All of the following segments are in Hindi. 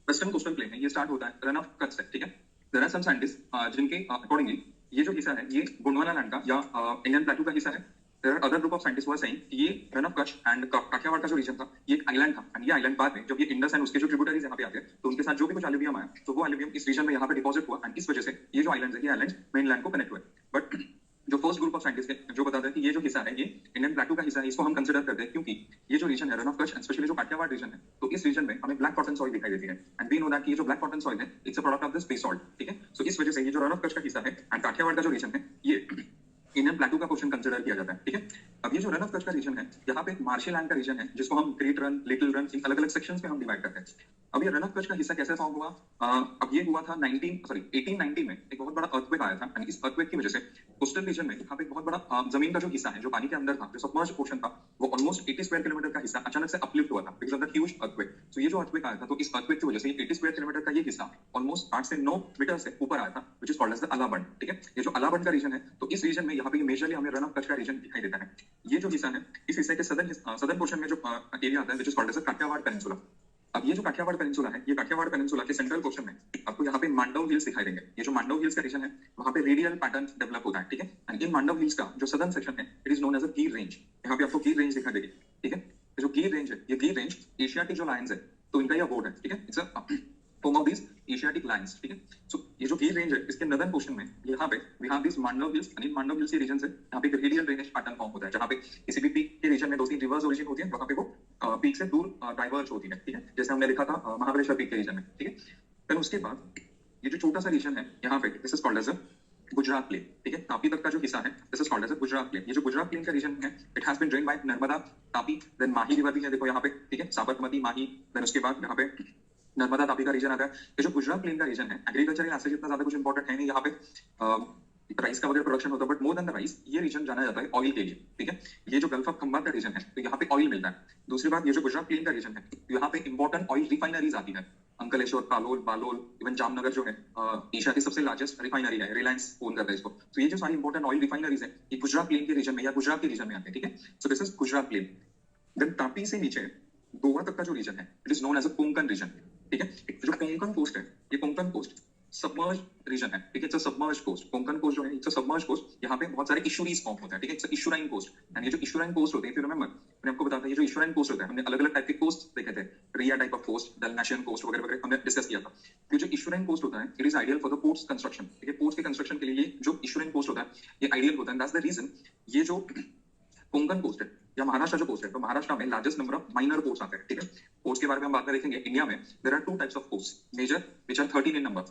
वेस्टर्न कोस्टल प्लेन है, ये स्टार्ट होता है रन ऑफ कच्छ से, ठीक है। देयर आर सम साइंटिस्ट जिनके अकॉर्डिंगली ये जो हिस्सा है ये गोंडवाना लैंड का या इंडियन प्लेटू का हिस्सा है। There are other group of scientist were saying कि ये run of Kutch and Kathiawar का जो रीजन था ये एक आइलैंड था, एंड ये आइलैंड बाद में जब ये इंडस एंड उसके जो ट्रिब्यूटरीज यहाँ पे आते हैं तो उनके साथ जो भी कुछ एल्यूवियम आया तो वो एल्यूवियम इस रीजन में यहाँ पे डिपॉजिट हुआ, एंड इस वजह से ये जो आइलैंड है ये आइलैंड मेनलैंड को कनेक्ट हुए। बट जो फर्स्ट ग्रुप ऑफ साइंटिस्ट है जो बताते हैं कि ये जो हिस्सा है ये इंडियन प्लेटू का हिस्सा है, इसको हम कंसिडर करते हैं क्योंकि ये जो रीजन है run of Kutch and specially जो काठियावाड़ रीजन है तो इस रीजन में हमें ब्लैक कॉटन सॉइल दिखाई देती है, एंड वी नो दैट ये जो ब्लैक कॉटन सॉइल है it's a product of this basalt, ठीक है। सो इस वजह से ये जो रन ऑफ कच्छ का हिस्सा है एंड काठियावाड़ का जो रीजन है ये इंडियन प्लेटू का पोर्शन कंसिडर किया जाता है, ठीक है। अब ये जो रन ऑफ कच्छ का रीजन है यहाँ पे एक मार्शल लैंड का रीजन है जिसको हम great run, little run in अलग अलग सेक्शंस में हम डिवाइड करते हैं। अब ये रन ऑफ कच्छ का हिस्सा कैसे फॉर्म हुआ? अब ये हुआ था 1890 में एक बहुत बड़ा अर्थक्वेक आया था, एंड इस अर्थक्वेक की वजह से कोस्टल रीजन में यहाँ पे बहुत बड़ा जमीन का जो हिस्सा है जो पानी के अंदर था, जो सबमर्ज पोर्शन था, वो ऑलमोस्ट 80 स्क्वायर किलोमीटर का हिस्सा अचानक से अपलिफ्ट हुआ था because of the huge earthquake. So ये जो अर्थक्वेक आया था तो इस अर्थक्वेक की वजह से 80 स्क्वायर किलोमीटर का ये हिस्सा ऑलमोस्ट 8 से 9 मीटर से ऊपर आया था, which is called as the अलाबंड, ठीक है। ये जो अलाबंड का रीजन है तो इस रीजन में यहाँ पे मेजरली हमें रन ऑफ कच्छ का रीजन दिखाई देता है। ये जो हिस्सा है इस हिस्से के सदर्न पोर्शन में जो एरिया आता है which is called as the Kathiawar peninsula. अब ये जो काठियावाड़ पेनिनसुला है ये काठियावाड़ पेनिनसुला के सेंट्रल पोर्शन में आपको यहाँ पे मांडव हिल्स दिखाई देंगे। ये जो मांडव हिल्स का रीजन है वहाँ पे रेडियल पैटर्न डेवलप होता है, ठीक है। एंड इन मांडव हिल्स का जो सदर्न सेक्शन है it is known as a Gir range. यहाँ पे आपको गिर रेंज दिखाई देगी, ठीक है। ये जो गिर रेंज है ये गिर रेंज एशियाटिक जो लायंस है तो इनका ये अबोर्ड है, ठीक है। It's a home of this Asiatic Lions, ठीक है। सो ये जो गिर रेंज है इसके नदर्न पोर्शन में यहाँ पे we have this Mandav hills, and in Mandav hills के रीजन से यहाँ पे एक रेडियल ड्रेनेज पैटर्न फॉर्म होता है जहाँ पे किसी भी पीक के रीजन में 2-3 रिवर्स ओरिजिन होती है, वहाँ पे वो पीक से दूर डाइवर्ज होती है, ठीक है। जैसे हमने लिखा था महाबलेश्वर पीक के रीजन में, ठीक है। फिर उसके बाद ये जो छोटा सा रीजन है यहाँ पे this is called as a Gujarat plain, ठीक है। तापी तक का जो हिस्सा है this is called as a Gujarat plain. ये जो गुजरात प्लेन का रीजन है it has been drained by Narmada, Tapi, then Mahi river भी है देखो यहाँ पे, ठीक है, साबरमती, माही, देन उसके बाद यहाँ पे नर्मदा तापी का रीजन आता है। ये जो गुजरात प्लेन का रीजन है एग्रीकल्चरल एसेट इतना ज्यादा कुछ इंपॉर्टेंट है नहीं, यहाँ पे राइस का वगैरह प्रोडक्शन होता है, but more than the rice ये रीजन जाना जाता है ऑयल के लिए, ठीक है। ये जो गल्फ ऑफ खंबात का रीजन है तो यहाँ पे ऑयल मिलता है। दूसरी बात ये जो गुजरात प्लेन का रीजन है यहाँ पे इंपॉर्टेंट ऑयल रिफाइनरीज आती है, अंकलेश्वर, कालोल, बालोल, इवन जामनगर जो है एशिया की सबसे लार्जेस्ट रिफाइनरी है, रिलायंस ओन करता है इसको। तो ये जो सारी इंपॉर्टेंट ऑयल रिफाइनरीज है ये गुजरात प्लेन के रीजन में या गुजरात के रीजन में आते हैं, ठीक है। So this is Gujarat plain. Then Tapi से नीचे गोवा तक का जो रीजन है it is known as a Konkan region, ठीक है। जो कोंकण कोस्ट है ये कोंकण कोस्ट सबमर्ज रीजन है, ठीक है। It's a submerge coast, Konkan coast जो है इट्स अ सबमर्ज कोस्ट। यहाँ पे बहुत सारे इशूरीज फॉर्म होते हैं, ठीक है। इट्स अ इशूराइन कोस्ट, एंड ये जो इशूराइन कोस्ट होते हैं, इफ यू रिमेंबर मैंने आपको बताया था ये जो इशूराइन कोस्ट होता है हमने अलग अलग टाइप के कोस्ट देखे थे, रिया टाइप ऑफ कोस्ट, डलमेशियन कोस्ट वगैरह वगैरह हमने डिस्कस किया था। ये जो इशूराइन कोस्ट होता है it is ideal for the ports construction, ठीक है। पोर्ट्स के कंस्ट्रक्शन के लिए ये जो इशूराइन कोस्ट होता है ये आइडियल होता है, दैट्स द रीजन ये जो कोंकण कोस्ट है या महाराष्ट्र जो कोस्ट है तो महाराष्ट्र में largest number of minor ports आते हैं, ठीक है। पोर्ट्स के बारे में हम बाद में देखेंगे। इंडिया में there are 2 types of ports, major which are 13 in number,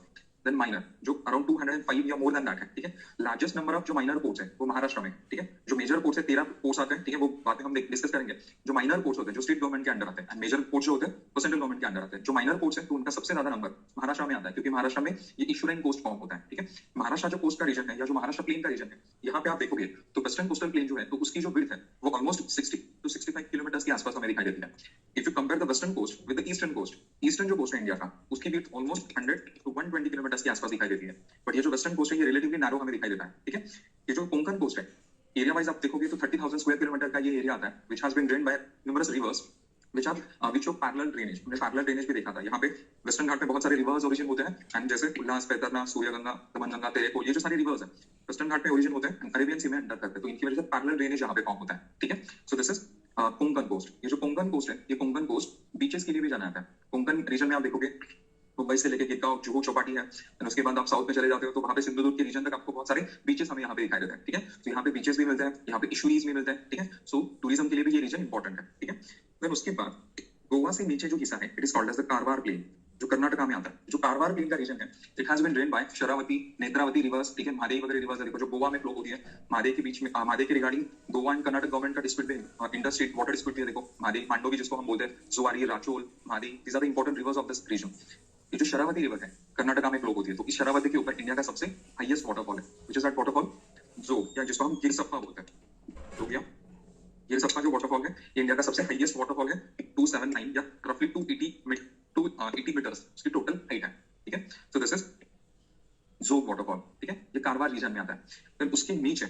then minor जो अराउंड 205 या मोर देन दैट है, ठीक है। लार्जेस्ट नंबर ऑफ जो माइनर पोर्ट्स है वो महाराष्ट्र में, ठीक है। जो मेजर पोर्ट्स है 13 पोर्ट्स आते हैं, ठीक है, वो बाद में हम डिस्कस करेंगे। जो माइनर पोर्ट्स होते हैं जो स्टेट गवर्नमेंट के अंडर आते हैं, एंड मेजर पोर्ट्स जो होते हैं वो सेंट्रल गवर्नमेंट के अंडर आते हैं। जो माइनर पोर्ट्स है तो उनका सबसे ज्यादा नंबर महाराष्ट्र में आता है क्योंकि महाराष्ट्र में ये इशूराइन कोस्ट फॉर्म होता है, ठीक है। महाराष्ट्र जो कोस्ट का रीजन है या जो महाराष्ट्र प्लेन का रीजन है यहाँ पे आप देखोगे तो वेस्टर्न कोस्टल प्लेन जो है तो उसकी जो विड्थ है वो ऑलमोस्ट 60 to 65 किलोमीटर के आसपास हमें दिखाई देती है। If you compare the western coast with the eastern coast, eastern जो कोस्ट है इंडिया का उसकी विड्थ ऑलमोस्ट 100 to 120 किलोमीटर के आसपास दिखाई देती है, बट ये जो वेस्टर्न कोस्ट है ये रिलेटिवली नैरो हमें दिखाई देता है, ठीक है। ये जो कोंकण कोस्ट है एरिया वाइज आप देखोगे तो 30,000 स्क्वायर किलोमीटर का ये एरिया आता है which has been drained by numerous rivers which show parallel drainage, हमने parallel drainage भी देखा था। यहाँ पे वेस्टर्न घाट में बहुत सारे रिवर्स ओरिजिन होते हैं, एंड जैसे उल्लास, पैतरना, सूर्यगंगा, दमनगंगा, तेरेकोल, ये जो सारे रिवर्स हैं वेस्टर्न घाट में ओरिजिन होते हैं, अरेबियन सी में एंटर करते हैं, तो इनकी वजह से पैरेलल ड्रेनेज यहाँ पे फॉर्म होता है, ठीक है। So this is Konkan coast. ये जो कोंकण कोस्ट है ये कोंकण कोस्ट बीचेस के लिए भी जाना जाता है। कोंकण रीजन में आप देखोगे मुंबई से लेके गिरगांव, जुहू चौपाटी है, और उसके बाद आप साउथ में चले जाते हो तो वहाँ पे सिंधुदुर्ग के रीजन तक आपको बहुत सारे बीचेस हमें यहाँ पे दिखाई देते हैं, ठीक है। तो यहाँ पे बीचेस भी मिलते हैं, यहाँ पे इशूरीज भी मिलते हैं, ठीक है। सो टूरिज्म के लिए भी ये रीजन इंपॉर्टेंट है, ठीक है। फिर उसके बाद गोवा से नीचे जो हिस्सा है it is called as the Karwar plain, जो कर्नाटका में आता है। जो कारवार प्लेन का रीजन है it has been drained by Sharavati, Netravati rivers, ठीक है। महादेव वगैरह रिवर्स देखो जो गोवा में फ्लो होती है, महादेव के बीच में महादेव के regarding Goa and Karnataka government का डिस्प्यूट भी इंटर स्टेट वाटर डिस्प्यूट भी देखो, महादेव मांडोवी जिसको हम बोलते हैं, Zuari, Rachol, Mahadev, these are the important rivers of this region. ये जो शरावती रिवर है कर्नाटका में फ्लो होती है, तो इस शरावती के ऊपर इंडिया का सबसे हाईएस्ट वाटरफॉल है व्हिच इज दैट वाटरफॉल जोग, या जिसको हम गिरसप्पा बोलते हैं, तो क्या गिरसप्पा जो वाटरफॉल है ये इंडिया का सबसे हाईएस्ट वाटरफॉल है, 279 या रफली 280 मीटर्स उसकी टोटल हाइट है, ठीक है। सो दिस इज जोग वाटरफॉल, ठीक है। ये कारवार रीजन में आता है। फिर उसके नीचे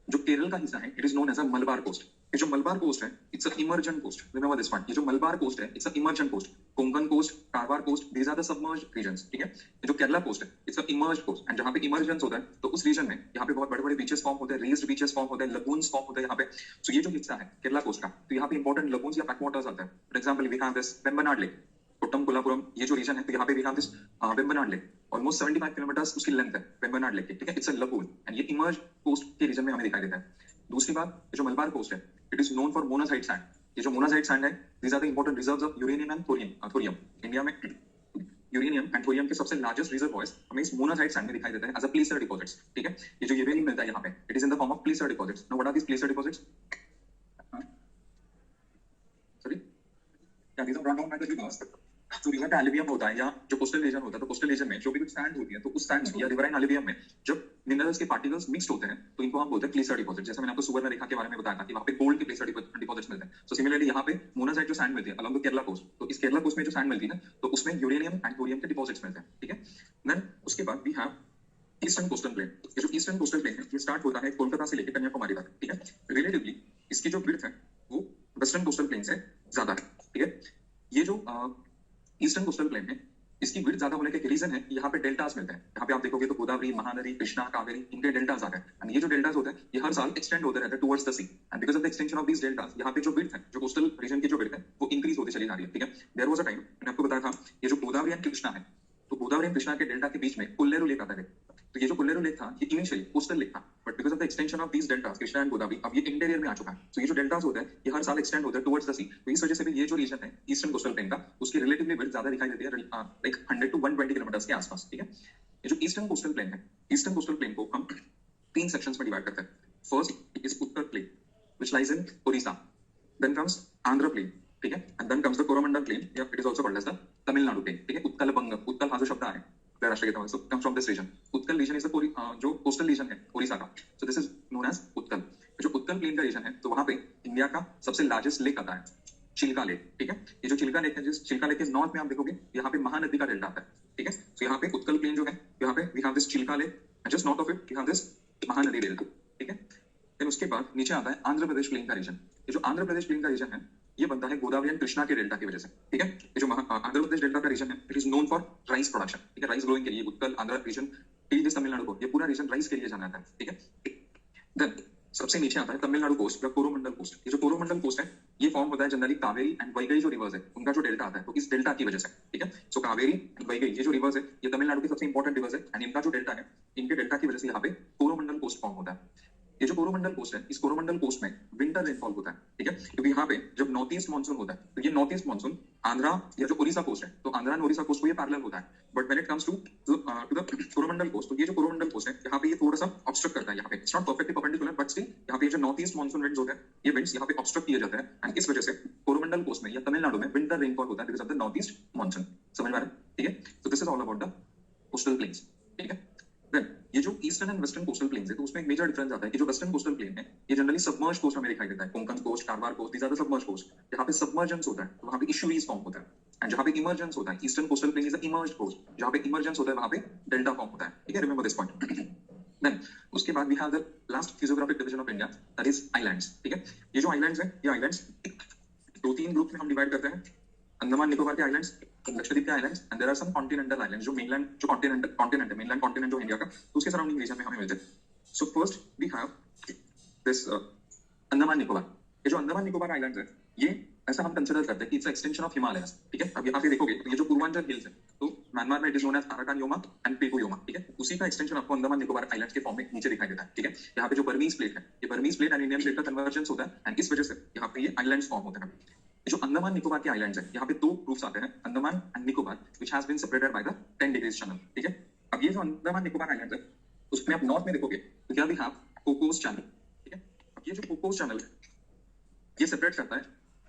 जो केरल का हिस्सा है it is known as a Malabar coast. ये जो मलबार कोस्ट है it's a emergent coast, remember this point. ये जो मलबार कोस्ट है it's a emergent coast, Konkan coast, Karwar coast, these are the submerged regions, ठीक है। ये जो केरला कोस्ट है, it's a emerged coast, and जहाँ पे इमर्जेंस होता है तो उस रीजन में यहाँ पे बहुत बड़े बड़े बीचेस फॉर्म होते हैं, रेज्ड बीचेस फॉर्म होते हैं, लगून्स फॉर्म होते हैं यहाँ पे। सो ये जो हिस्सा है केरला कोस्ट का, तो यहाँ पे इंपॉर्टेंट लगून्स या बैकवाटर्स आता है। For example we have this Vembanad lake, Kottayam कोल्हापुरम, ये जो रीजन है, तो यहाँ पे we have this Vembanad lake, almost 75 kilometres उसकी लेंथ है वेम्बनाड लेक की, ठीक है। इट्स अ लगून एंड ये इमर्ज्ड कोस्ट के रीजन में हमें दिखाई देता है। दूसरी बात, ये जो मलबार कोस्ट है, it is known for monazite sand. ये जो मोनाजाइट सैंड है, these are the important reserves of uranium and thorium. India में यूरेनियम एंड थोरियम के सबसे लार्जेस्ट रिजर्वॉयर्स हमें इस मोनाजाइट सैंड में दिखाई देता है एज अ प्लेसर डिपॉजिट्स, ठीक है। ये जो यूरेनियम मिलता है यहाँ पे, it is in the form of placer deposits. Now what are these placer deposits? Sorry, या these are brought down by the rivers. जो रिवर का एलिवियम होता है या जो कोस्टल रीजन होता है, तो कोस्टल रीजन में जो भी कुछ सैंड होती है, तो उस सैंड या रिवराइन एलिवियम में जब मिनरल्स के पार्टिकल्स मिक्स्ड होते हैं तो इनको हम बोलते हैं प्लेसर डिपॉजिट। जैसे मैंने आपको सुवर्ण रेखा के बारे में बताया था कि वहाँ पे गोल्ड के प्लेसर डिपॉजिट्स मिलते हैं। सो सिमिलरली यहाँ पे मोनाजाइट जो सैंड मिलती है अलॉन्ग द केरला कोस्ट, तो इस केरला कोस्ट में जो सैंड मिलती है ना, तो उसमें यूरेनियम एंड थोरियम के डिपॉजिट्स मिलते हैं, ठीक है। देन उसके बाद we have eastern coastal plain. ये जो ईस्टर्न कोस्टल प्लेन है, ये स्टार्ट होता है कोलकाता से लेकर कन्याकुमारी तक, ठीक है। रिलेटिवली इसकी जो विड्थ है वो वेस्टर्न कोस्टल प्लेन से ज्यादा है, ठीक है। ये जो ईस्टर्न कोस्टल प्लेन है, इसकी विड्थ ज्यादा होने के रीजन है, यहाँ पे डेल्टास मिलते हैं। यहाँ पे आप देखोगे तो गोदावरी, महानदी, कृष्णा, कावेरी, इनके डेल्टास आते हैं। एंड ये जो डेल्टास होते हैं, ये हर साल एक्सटेंड होते रहते हैं towards the sea, and because of the extension of these deltas, यहाँ पे जो विड्थ है, जो कोस्टल रीजन की जो विड्थ है, वो इंक्रीज होती चली जा रही है, ठीक है। देयर वाज अ टाइम, मैंने आपको बताया था, ये जो गोदावरी एंड कृष्णा है, तो गोदावरी एंड कृष्णा के डेल्टा के बीच में कोल्लेरू लेक आता है। तो ये जो कोल्लेरू लेक था, ये इनिशियली कोस्टल लेक था, but because of the extension of these deltas, Krishna and Godavari, अब ये इंटीरियर में आ चुका है। तो ये जो डेल्टास होते हैं, ये हर साल एक्सटेंड होते हैं टुवर्ड्स द सी। तो इस वजह से भी ये जो रीजन है ईस्टर्न कोस्टल प्लेन का, उसकी रिलेटिवली विड्थ ज्यादा दिखाई देती है, लाइक 100 to 120 किलोमीटर्स के आसपास, ठीक है। ये जो ईस्टर्न कोस्टल प्लेन है, ईस्टर्न कोस्टल प्लेन को हम 3 सेक्शंस में डिवाइड करते हैं। फर्स्ट इज उत्तर plain which lies in Odisha, then comes Andhra plain, ठीक है, and then comes the Coromandel plain, या it is also called as the Tamil Nadu plain, ठीक है। उत्कल बंग, उत्कल हा जो शब्द है राष्ट्रगीत में, so comes from this region. Utkal region is the जो कोस्टल रीजन है ओडिशा का, so this is known as Utkal. जो उत्कल प्लेन का रीजन है, तो वहां पे इंडिया का सबसे लार्जेस्ट लेक आता है, चिल्का लेक, ठीक है। ये जो चिल्का लेक है, जिस चिल्का लेक के नॉर्थ में आप देखोगे यहाँ पे महानदी का डेल्टा आता है, ठीक है। तो यहाँ पे उत्कल प्लेन जो है, यहाँ पे we have this Chilka lake, and just north of it we have this Mahanadi delta, ठीक है। देन उसके बाद नीचे आता है आंध्र प्रदेश प्लेन का रीजन। ये जो आंध्र प्रदेश प्लेन का रीजन है, ये बनता है गोदावरी एंड कृष्णा के डेल्टा की वजह से, ठीक है। ये जो आंध्र प्रदेश डेल्टा का रीजन है, it is known for rice production, ठीक है। राइस ग्रोइंग के लिए उत्कल आंध्र रीजन, तमिलनाडु को, ये पूरा रीजन राइस के लिए जाना जाता है, ठीक है। देन सबसे नीचे आता है तमिलनाडु कोस्ट या कोरोमंडल कोस्ट। ये जो कोरोमंडल कोस्ट है, ये फॉर्म होता है जनरली कावेरी एंड वैगई जो रिवर्स है, उनका जो डेल्टा आता है, तो इस डेल्टा की वजह से, ठीक है। सो कावेरी एंड वैगई ये जो रिवर्स है, ये तमिलनाडु की सबसे इंपॉर्टेंट रिवर्स है, एंड इनका जो डेल्टा है, इनके डेल्टा की वजह से यहाँ पे कोरोमंडल कोस्ट फॉर्म होता है। ये जो कोरोमंडल कोस्ट है, इस कोरोमंडल कोस्ट में विंटर रेनफॉल होता है, ठीक है। क्योंकि यहाँ पे जब नॉर्थ ईस्ट मानसून होता है, तो ये नॉर्थ ईस्ट मानसून आंध्रा या जो ओडिशा कोस्ट है, तो आंध्रा एंड ओडिशा कोस्ट को ये पैरेलल होता है। But when it comes to the Coromandel coast, तो ये जो कोरोमंडल कोस्ट है, यहाँ पे ये थोड़ा सा ऑब्स्ट्रक्ट करता है। यहाँ पे it's not perfectly perpendicular, but still यहाँ पे जो नॉर्थ ईस्ट मानसून विंड्स होते हैं, ये विंड्स यहाँ पे ऑब्स्ट्रक्ट किए जाते हैं, एंड इस वजह से कोरोमंडल कोस्ट में या तमिलनाडु में विंटर रेनफॉल होता है because of the north east monsoon. समझ में आ रहा है, ठीक है। So this is all about the coastal planes, ठीक है। देन ये जो eastern and western coastal planes है, तो उसमें एक मेजर डिफरेंस आता है कि जो वेस्टर्न कोस्टल प्लेन है, ये जनरली सबमर्ज्ड कोस्ट हमें दिखाई देता है। Konkan coast, Karwar coast, these are the submerged coast. जहाँ पे सबमर्जेंस होता है, तो वहाँ पे इशूरीज फॉर्म होता है, एंड जहाँ पे इमर्जेंस होता है, eastern coastal plain is a emerged coast. जहाँ पे इमर्जेंस होता है, वहाँ पे डेल्टा फॉर्म होता है, ठीक है। Remember this point. देन उसके बाद we have the last physiographic division of India, that is islands, ठीक है। ये जो आइलैंड्स है, ये आइलैंड्स 2-3 ग्रुप में हम डिवाइड करते हैं। अंडमान निकोबार के आइलैंड्स, लक्षद्वीप के islands, and there are some continental islands, जो मेनलैंड जो कॉन्टिनेंट है, मेनलैंड कॉन्टिनेंट जो इंडिया का, तो उसके सराउंडिंग रीजन में हमें मिलते हैं। So first we have this Andaman Nicobar. ये जो अंडमान निकोबार आइलैंड्स है, ये ऐसा हम कंसीडर करते हैं कि इट्स एक्सटेंशन ऑफ हिमालयस, ठीक है। अब यहाँ पे देखोगे तो ये जो पूर्वांचल हिल्स है, तो म्यांमार में it is known as Arakan Yoma and Pegu Yoma, ठीक है। उसी का एक्सटेंशन आपको अंडमान निकोबार आइलैंड्स के फॉर्म में नीचे दिखाई देता है, ठीक है। यहाँ पे जो बर्मीज प्लेट है, ये Burmese plate and Indian plate का कन्वर्जेंस होता है, एंड इस वजह से यहाँ पे ये आइलैंड्स फॉर्म होते हैं। जो अंडमान निकोबार के आइलैंड्स है, यहाँ पे 2 ग्रुप्स आते हैं, Andaman and Nicobar, which has been separated by the 10 degrees channel, ठीक है। अब ये जो अंडमान निकोबार आइलैंड्स है, उसमें आप नॉर्थ में देखोगे तो क्या वी हैव कोकोस चैनल, ठीक है। अब ये जो कोकोस चैनल है, ये सेपरेट करता है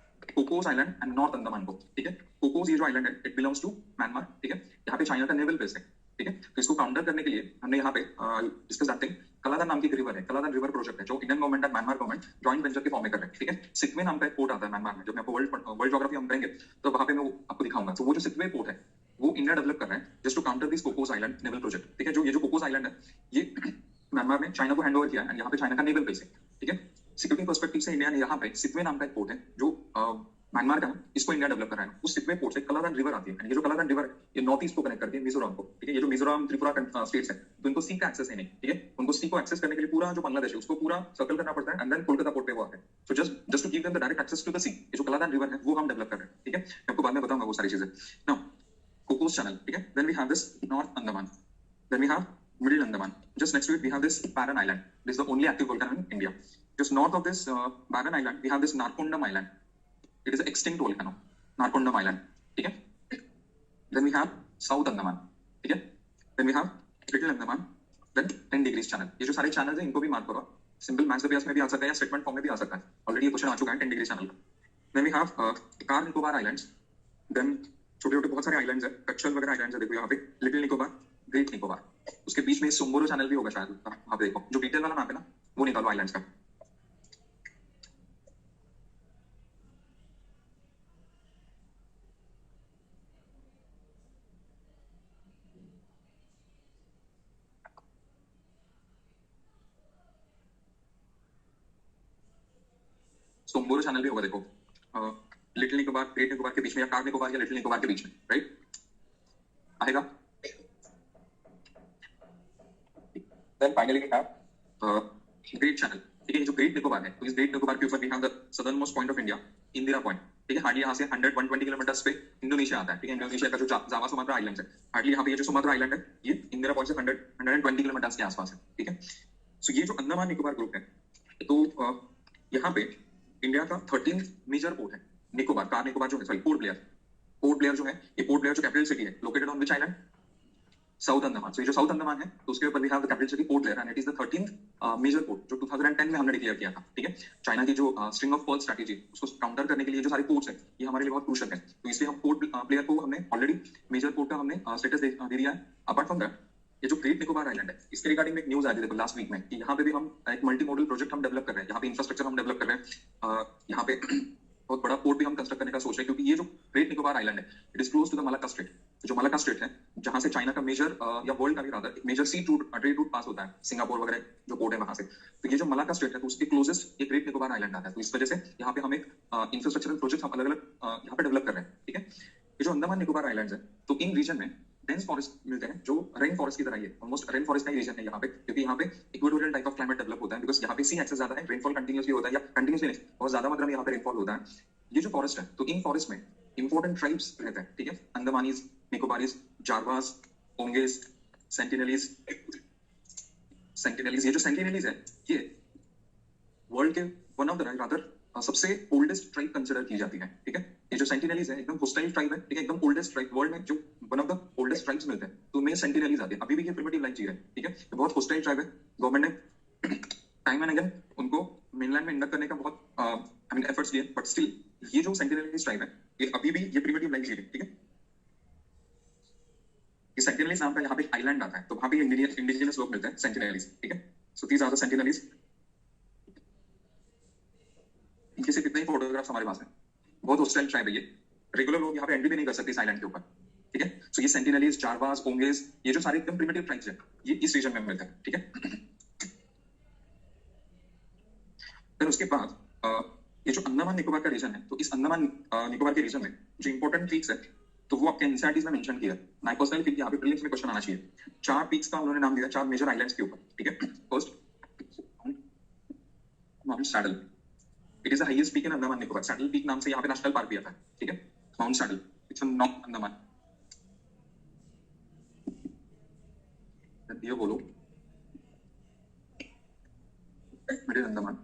Cocos island and north Andaman को, ठीक है। कोकोस ये जो आइलैंड है, इट बिलोंग्स टू म्यांमार, ठीक है। यहाँ पे चाइना का नेवल बेस है, ठीक है। तो इसको काउंटर करने के लिए हमने यहाँ पे डिस्कस दैट थिंग, कलादान नाम की रिवर है, कलादान रिवर प्रोजेक्ट है, जो Indian government and Myanmar government joint venture के फॉर्म में कर रहे हैं, ठीक है। सिक्वे नाम का एक पोर्ट आता है म्यांमार में, जो मैं आपको वर्ल्ड ज्योग्राफी हम करेंगे तो वहाँ पे मैं वो आपको दिखाऊंगा। तो वो जो सिक्वे पोर्ट है, वो इंडिया डेवलप कर रहे हैं just to counter this Cocos island naval project, ठीक है। जो ये जो कोकोस आइलैंड है, ये म्यांमार में चाइना को हैंड ओवर किया है, एंड यहाँ पे चाइना का नेवल बेस है, ठीक है। सिक्योरिटी पर्सपेक्टिव से इंडिया ने यहाँ पे सिक्वे नाम का एक पोर्ट है, जो म्यांमार का है, इसको इंडिया डेवलप कर रहा है। उस सिपवे पोर्ट से कलादान रिवर आती है, ये जो कलादान रिवर है ये नॉर्थ ईस्ट को कनेक्ट करती है मिजोरम को, ठीक है। ये जो मिजोरम त्रिपुरा स्टेट्स है, तो इनको सी का एक्सेस है नहीं, ठीक है। उनको सी को एक्सेस करने के लिए पूरा जो बांग्लादेश है उसको पूरा सर्कल करना पड़ता है, एंड देन कोलकाता पोर्ट पे वो आते हैं। So just to give them the direct access to the sea, ये जो कलादान रिवर है वो हम डेवलप कर रहे हैं, ठीक है। मैं आपको बाद में बताऊंगा वो सारी चीजें। नाउ कोकोस चैनल, ठीक है। Then we have this north Andaman, then we have Middle Andaman. Just next to it, we have this Barren Island. This is the only active volcano in India. Just north of this Barren Island, we have this Narcondam Island. It is an extinct volcano, Narcondam Island. ठीक है? Then we have South Andaman. ठीक है? Then we have Little Andaman. Then 10 degrees channel. ये जो सारे channels हैं इनको भी मार्क करो। सिंपल मैथ्स में भी आ सकता है या स्टेटमेंट फॉर्म में भी आ सकता है। ऑलरेडी ये क्वेश्चन आ चुका है 10 डिग्री चैनल का। Then we have car Nicobar islands. Then छोटे छोटे बहुत सारे आइलैंड्स है, कच्छल वगैरह आइलैंड्स है। देखो यहाँ पे लिटिल निकोबार, ग्रेट निकोबार, उसके बीच में सोम्बोरो चैनल भी होगा शायद। वहां पे देखो जो डिटेल वाला मैप है ना वो निकालो आइलैंड्स का। सोम्बोरो चैनल भी होगा देखो, लिटिल निकोबार ग्रेट निकोबार के बीच में, या कार निकोबार या लिटिल निकोबार के बीच में, राइट आएगा। Then finally we have great channel, ठीक है। जो ग्रेट निकोबार है, तो इस ग्रेट निकोबार के ऊपर we have the southern most point of India, Indira point, ठीक है। हार्डली यहाँ से 100-120 किलोमीटर पे इंडोनेशिया आता है, ठीक है। इंडोनेशिया का जो जावा सुमात्रा आइलैंड है, हार्डली यहाँ पे ये जो सुमात्रा आइलैंड है ये इंदिरा पॉइंट से 120 किलोमीटर के आसपास है, ठीक है। सो ये जो अंडमान निकोबार ग्रुप है, तो यहाँ पे इंडिया का 13 मेजर पोर्ट है। निकोबार, कार निकोबार जो है, सॉरी पोर्ट ब्लेयर जो है, ये पोर्ट ब्लेयर जो कैपिटल सिटी है, located on which island, South Andaman. So ये जो साउथ अंडमान है तो उसके ऊपर we have the capital city Port Blair, and it is the 13th major port जो 2010 में हमने डिक्लेयर किया था, ठीक है। चाइना की जो स्ट्रिंग ऑफ पर्ल स्ट्रेटजी उसको काउंटर करने के लिए जो सारे पोर्ट्स है ये हमारे लिए बहुत क्रूशियल है, तो इसलिए हम पोर्ट ब्लेयर को हमने ऑलरेडी मेजर पोर्ट का हमने स्टेटस दे दिया है। अपार्ट फ्रॉम दैट ये जो ग्रेट निकोबार आइलैंड है इसके रिगार्डिंग में एक न्यूज आई थी देखो लास्ट वीक में, कि यहाँ पे भी हम एक मल्टी मॉडल प्रोजेक्ट हम डेवलप कर रहे हैं, यहाँ पे इंफ्रास्ट्रक्चर हम डेवलप कर रहे हैं, यहाँ पे बहुत बड़ा पोर्ट भी हम कंस्ट्रक्ट करने का सोच रहे हैं, क्योंकि ये जो ग्रेट निकोबार आइलैंड है it is close to the Malacca strait. जो मलाक्का स्ट्रेट है जहां से चाइना का मेजर या वर्ल्ड का भी रादर एक मेजर सी ट्रेड रूट पास होता है, सिंगापुर वगैरह जो पोर्ट है वहां से, तो ये जो मलाक्का स्ट्रेट है तो उसके क्लोजेस्ट एक ग्रेट निकोबार आइलैंड आता है। तो इस वजह से यहाँ पे हम एक इंफ्रास्ट्रक्चरल प्रोजेक्ट हम अलग अलग यहाँ पे डेवलप कर रहे हैं, ठीक है। ये जो अंडमान निकोबार आइलैंड्स है तो इन रीजन में डेंस फॉरेस्ट मिलते हैं जो रेन फॉरेस्ट की तरह ही है, ऑलमोस्ट रेन फॉरेस्ट का ही रीजन है यहाँ पे, क्योंकि यहाँ पे equatorial type of climate develop होता है, बिकॉज यहाँ पे सी एक्सेस ज्यादा है, रेनफॉल कंटिन्यूसली होता है, या कंटिन्यूसली नहीं बहुत ज्यादा मात्रा में यहाँ पे रेनफॉल होता है। ये जो फॉरेस्ट है तो इन फॉरेस्ट में इंपॉर्टेंट ट्राइब्स रहते हैं, ठीक है। अंडमानीज, निकोबारीज, जारवास, ओंगेस, सेंटिनलीज। ये जो सेंटिनलीज है ये वर्ल्ड के वन ऑफ द रादर सबसे ओल्डेस्ट ट्राइब कंसिडर की जाती है, ठीक है। ये जो सेंटिनलीज है एकदम होस्टाइल ट्राइब है, ठीक है, एकदम ओल्डेस्ट ट्राइब वर्ल्ड में जो one of the oldest tribes मिलते हैं तो उनमें सेंटिनलीज आते हैं। अभी भी ये प्रिमिटिव लाइफ जी रहे हैं, ठीक है। ये बहुत होस्टाइल ट्राइब है, गवर्नमेंट ने टाइम एंड अगेन उनको मेनलैंड में इंडक्ट करने का बहुत आई मीन एफर्ट्स दिए, बट स्टिल ये जो सेंटिनलीज ट्राइब है ये अभी भी ये प्रिमिटिव लाइफ जी रही है, ठीक है। ये सेंटिनलीज नाम का यहाँ पे आइलैंड आता है, तो वहां पे इंडिजिनस लोग मिलते हैं सेंटिनलीज, ठीक है। So these are the Sentinelese. इनके से कितने ही फोटोग्राफ्स हमारे पास हैं, बहुत होस्टाइल ट्राइब है ये, रेगुलर लोग यहाँ पे एंट्री भी नहीं कर सकते इस आइलैंड के ऊपर, ठीक है। सो ये सेंटिनलीज, जारवास, ओंगेस, ये जो सारे एकदम प्रिमिटिव ट्राइब्स है ये इस रीजन में मिलते हैं, ठीक है। फिर उसके बाद ये जो अंडमान निकोबार का रीजन है तो इस अंडमान निकोबार के रीजन में जो इंपॉर्टेंट पीक्स है तो वो आपके एनसीईआरटीज में मेंशन किया है। मैं पर्सनली फील यहाँ पे प्रीलिम्स में क्वेश्चन आना चाहिए। 4 पीक्स का उन्होंने नाम दिया, 4 मेजर आइलैंड्स के ऊपर, ठीक है। First mount saddle, it is the highest peak in Andaman Nicobar. Saddle peak नाम से यहाँ पे नेशनल पार्क भी आता है, ठीक है। Mount saddle it's in north Andaman. ये बोलो middle Andaman,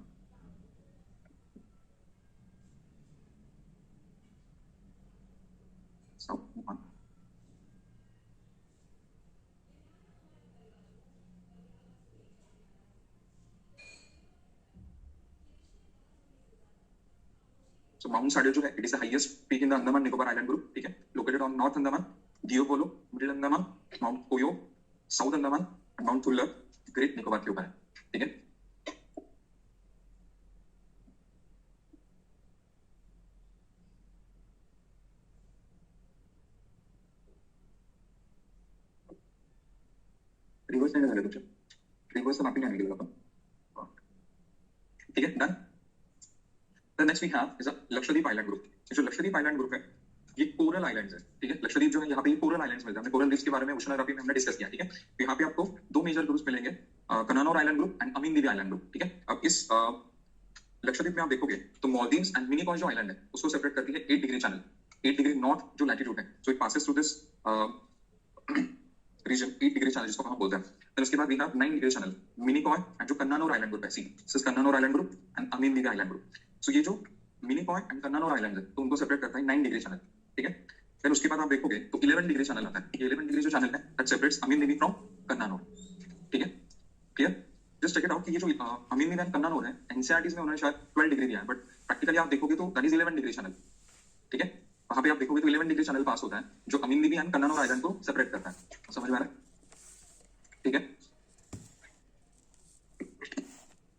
south Andaman, So Mount Sadir जो है it is the highest peak in the Andaman Nicobar Island group, ठीक है, located on North Andaman, Diopolo, Middle Andaman, Mount Koyo, South Andaman and Mount Thulla, Great Nicobar के ऊपर है, ठीक है। रिवर्स नहीं लगा कुछ, रिवर्स तो मैपिंग नहीं निकलेगा अपन, ठीक है, done. The next we have is a Lakshadweep island group. जो लक्षद्वीप आइलैंड ग्रुप है ये कोरल आइलैंड्स है, ठीक है। लक्षद्वीप जो है यहाँ पे कोरल आइलैंड्स मिलते हैं। हमने कोरल रीफ्स के बारे में ओशनोग्राफी में हमने डिस्कस किया, ठीक है। तो यहाँ पे आपको दो मेजर ग्रुप्स मिलेंगे, कनानोर island group and Amin Dweep island group, ठीक है। अब इस लक्षद्वीप में आप देखोगे तो मालदीव्स एंड मिनिकॉय जो आइलैंड है उसको सेपरेट करती है 8 डिग्री चैनल, 8 डिग्री नॉर्थ जो लैटिट्यूड है, so it passes through this region 8 degree channel जिसको हम बोलते हैं। फिर उसके बाद we have 9 degree channel Minicoy and जो कन्नानोर आइलैंड ग्रुप है, see this is Cannanore island group and Amin Dweep island group. सो ये जो मिनिकॉय एंड कन्नानोर आइलैंड है तो उनको सेपरेट करता है 9 डिग्री चैनल, ठीक है। फिर उसके बाद आप देखोगे तो 11 डिग्री चैनल आता है। 11 डिग्री जो चैनल है दैट सेपरेट्स अमीन द्वीप फ्रॉम कन्नानोर, ठीक है। Clear? Just check it out कि ये जो अमीन द्वीप एंड कन्नानोर है एनसीईआरटी में उन्होंने शायद 12 डिग्री दिया है, बट प्रैक्टिकली आप देखोगे तो दैट इज 11 डिग्री चैनल, ठीक है। वहां पे आप देखोगे तो 11 डिग्री चैनल पास होता है जो अमीन द्वीप एंड कन्नानोर आइलैंड को सेपरेट करता है। समझ में आ रहा है? ठीक है।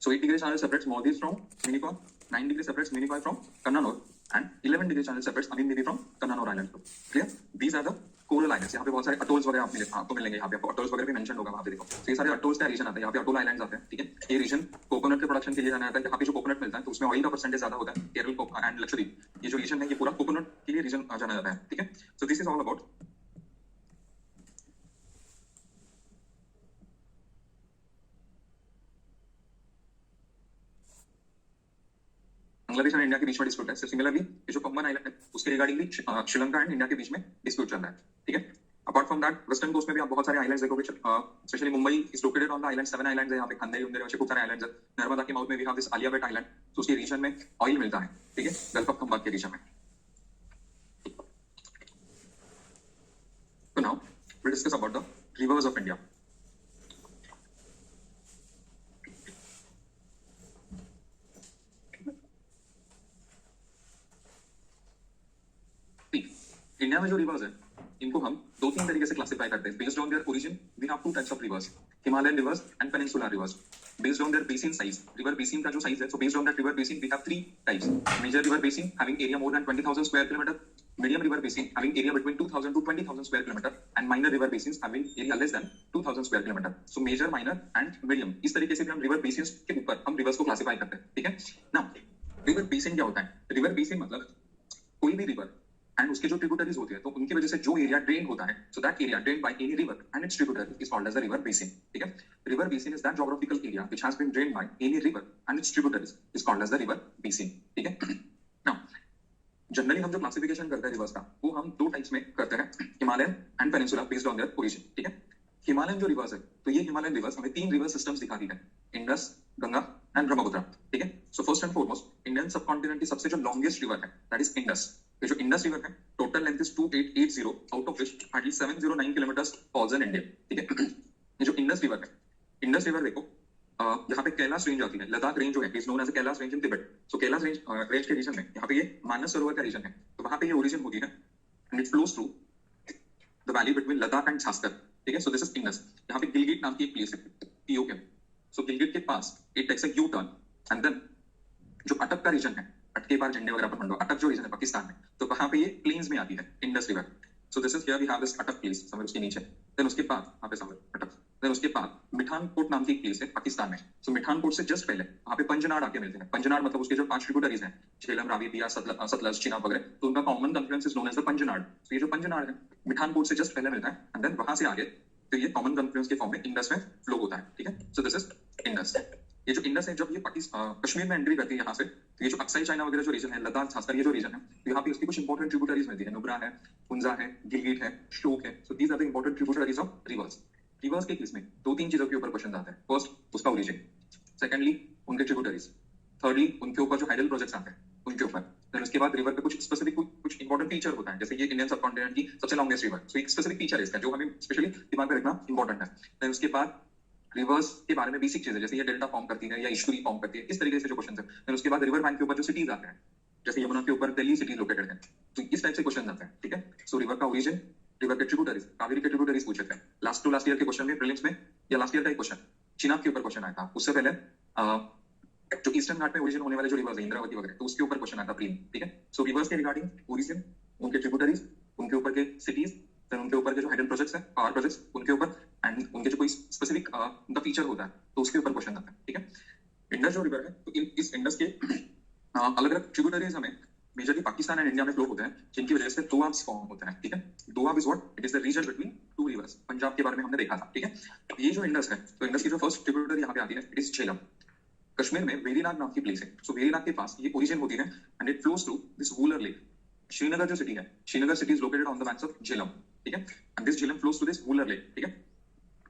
So 8 degree channel separates Maldives from Minicoy, 9 degree separates Minicoy from Kannanur, and 11 degree channel separates Amin Nivi from Kannanur Island group. Clear? These are the coral islands. यहाँ पे बहुत सारे atolls वगैरह आपको मिलेंगे। यहाँ पे आपको atolls वगैरह भी mentioned होगा वहाँ पे देखो। तो ये सारे atolls का रीजन आता है। यहाँ पे atoll islands आते हैं, ठीक है। ये रीजन कोकोनट के प्रोडक्शन के लिए जाना जाता है। यहाँ पे जो कोकोनट मिलता है तो उसमें ऑयल का परसेंटेज ज्यादा होता है। केरल एंड लक्षद्वीप ये जो रीजन है ये पूरा कोकोनट के लिए रीजन जाना जाता है, ठीक है। So this is all about Bangladesh and India के बीच में डिस्प्यूट है। सिमिलरली ये जो पंबन आइलैंड है उसके रिगार्डिंग भी श्रीलंका एंड इंडिया के बीच में डिस्प्यूट चल रहा है, ठीक है। Apart from that western coast में भी आप बहुत सारे आइलैंड्स देखोगे, specially Mumbai is located on the island, 7 islands है यहाँ पे, खंदेरी उंदेरी वैसे खूब सारे आइलैंड्स है। नर्मदा के माउथ में we have this Alia Bhatt island, तो उसके रीजन में ऑयल मिलता है, ठीक है, गल्फ ऑफ खंबात के रीजन में। तो now we discuss about the rivers of India. India में जो रिवर्स है इनको हम दो तीन तरीके से क्लासिफाई करते हैं based on their origin. We have two types of rivers, Himalayan rivers and peninsular rivers. Based on their basin size, river basin का जो साइज है, so based on that river basin we have 3 types. Major river basin having area more than 20,000 square kilometre, medium river basin having area between 2,000 to 20,000 square kilometre, and minor river basin having area less than 2,000 square kilometre. So major, minor and medium, इस तरीके से भी हम रिवर बेसिन के ऊपर हम रिवर्स को क्लासिफाई करते हैं, ठीक है। नाउ रिवर बेसिन क्या होता है? रिवर बेसिन मतलब कोई भी रिवर एंड उसके जो ट्रिब्यूटरीज होते हैं तो उनकी वजह से जो एरिया ड्रेन होता है, so that area drained by any river and its tributary is called as a river basin, ठीक है। River basin is that geographical area which has been drained by any river and its tributaries is called as the river basin, ठीक है। नाउ जनरली हम जो क्लासिफिकेशन करते हैं रिवर्स का वो हम दो टाइप्स में करते हैं, Himalayan and peninsular based on their origin, ठीक है। हिमालयन जो रिवर्स है तो ये हिमालयन रिवर्स हमें 3 रिवर सिस्टम्स दिखाती है, इंडस, गंगा एंड ब्रह्मपुत्र, ठीक है। So first and foremost Indian subcontinent की सबसे जो लॉन्गेस्ट रिवर है दैट इज इंडस। ये जो इंडस रिवर है total length is 2880 out of which hardly 709 kilometres falls in India, ठीक है। ये जो इंडस रिवर है, इंडस रिवर देखो यहाँ पे कैलाश रेंज आती है, लद्दाख रेंज जो है is known as Kailash range in Tibet. So Kailash range के रीजन में यहाँ पे ये मानस सरोवर का रीजन है, तो वहां पे ये ओरिजिन होती है and it flows through the valley between Ladakh and Zaskar, ठीक है। So this is Indus. यहाँ पे गिलगिट नाम की एक प्लेस है, इथियोपिया। सो गिलगिट के पास it takes a U turn and then जो अटक का रीजन है, अटके पार झंडे वगैरह पर मंडो, अटक जो रीजन है पाकिस्तान में, तो वहां पे ये प्लेन्स में आती है Indus river. So this is here we have this Attock place summer उसके नीचे, देन उसके बाद वहां पे समर अटक, देन उसके बाद मिठानकोट नाम की एक प्लेस है पाकिस्तान में। सो मिठानकोट से जस्ट पहले वहां पे पंजनाड आके मिलते हैं। पंजनाड मतलब उसके जो 5 ट्रिब्यूटरीज हैं, झेलम, रावी, बियास, सतलज, चिनाब वगैरह, तो उनका common confluence is known as the Panjnad. तो ये जो पंजनाड है मिठानकोट से जस्ट पहले मिलता है एंड देन वहां से आगे तो ये कॉमन कॉन्फ्लुएंस के फॉर्म में इंडस में फ्लो होता है, ठीक है। So this is Indus. ये जो इंडस है जब ये कश्मीर में एंट्री करती है यहाँ से, तो ये जो अक्साई चाइना वगैरह जो रीजन है, लद्दाख, खासकर ये जो रीजन है, तो यहाँ पे उसकी कुछ इंपॉर्टेंट ट्रिब्यूटरीज मिलती है, नुब्रा है, हुंजा है, गिलगिट है, श्योक है। So these are the important tributaries of rivers. Rivers के केस में 2-3 चीजों के ऊपर क्वेश्चन आते हैं। फर्स्ट उसका ओरिजिन, सेकंडली उनके ट्रिब्यूटरीज, थर्डली उनके ऊपर जो हाइडल प्रोजेक्ट्स आते हैं उनके ऊपर, देन उसके बाद रिवर पे कुछ स्पेसिफिक कुछ इंपॉर्टेंट फीचर होता है, जैसे ये इंडियन सबकॉन्टिनेंट की सबसे लॉन्गेस्ट रिवर, सो एक स्पेसिफिक फीचर है इसका जो हमें स्पेशली दिमाग में रखना इंपॉर्टेंट है। देन उसके बाद रिवर्स के बारे में बेसिक चीजें, जैसे ये डेल्टा फॉर्म करती है या इशुरी फॉर्म करती है, इस तरीके से जो क्वेश्चन है। देन उसके बाद रिवर बैंक के ऊपर जो सिटीज आते हैं, जैसे यमुना के ऊपर दिल्ली सिटी लोकेटेड है, तो इस टाइप से क्वेश्चन आते हैं, ठीक है। सो रिवर का ओरिजिन, रिवर के ट्रिब्यूटरीज, कावेरी के ट्रिब्यूटरीज पूछे थे लास्ट टू लास्ट ईयर के क्वेश्चन में, प्रीलिम्स में, या लास्ट ईयर का एक क्वेश्चन चिनाब के ऊपर क्वेश्चन आया था। उससे पहले जो ईस्टर्न घाट में ओरिजिन होने वाले जो रिवर्स है, इंद्रावती वगैरह, तो उसके ऊपर क्वेश्चन आया था प्रीम, ठीक है। सो रिवर्स के रिगार्डिंग ओरिजिन, उनके ट्रिब्यूटरीज, उनके ऊपर के सिटीज, फिर उनके ऊपर के जो हाइडल प्रोजेक्ट्स है, पावर प्रोजेक्ट्स, उनके ऊपर एंड उनके जो कोई स्पेसिफिक उनका फीचर होता है तो उसके ऊपर क्वेश्चन आता है, ठीक है। इंडस जो रिवर है तो इस इंडस के अलग अलग ट्रिब्यूटरीज हमें मेजरली पाकिस्तान एंड इंडिया में फ्लो होते हैं, जिनकी वजह से दोआब्स फॉर्म होते हैं, ठीक है। Doab is what? It is the region between two reverse. Punjab के बारे में हमने देखा था, ठीक है। अब ये जो इंडस है, तो इंडस की जो फर्स्ट ट्रिब्यूटरी यहाँ पे आती है, इट इज झेलम। कश्मीर में वेरीनाग नाम की प्लेस है, सो वेरीनाग के पास ये ओरिजिन होती है and it flows through this Wular lake. Srinagar जो सिटी है, Srinagar city is located on the banks of Jhelum, ठीक है, and this Jhelum flows through this Wular lake, ठीक है।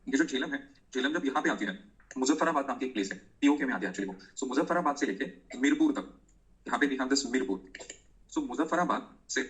ये जो झेलम है, झेलम जब यहाँ पे आती है, मुजफ्फराबाद नाम की एक प्लेस है, पीओके में आती है एक्चुअली वो। सो मुजफ्फराबाद से लेके मीरपुर तक, यहाँ पे वी हैव दिस मीरपुर। सो मुजफ्फराबाद से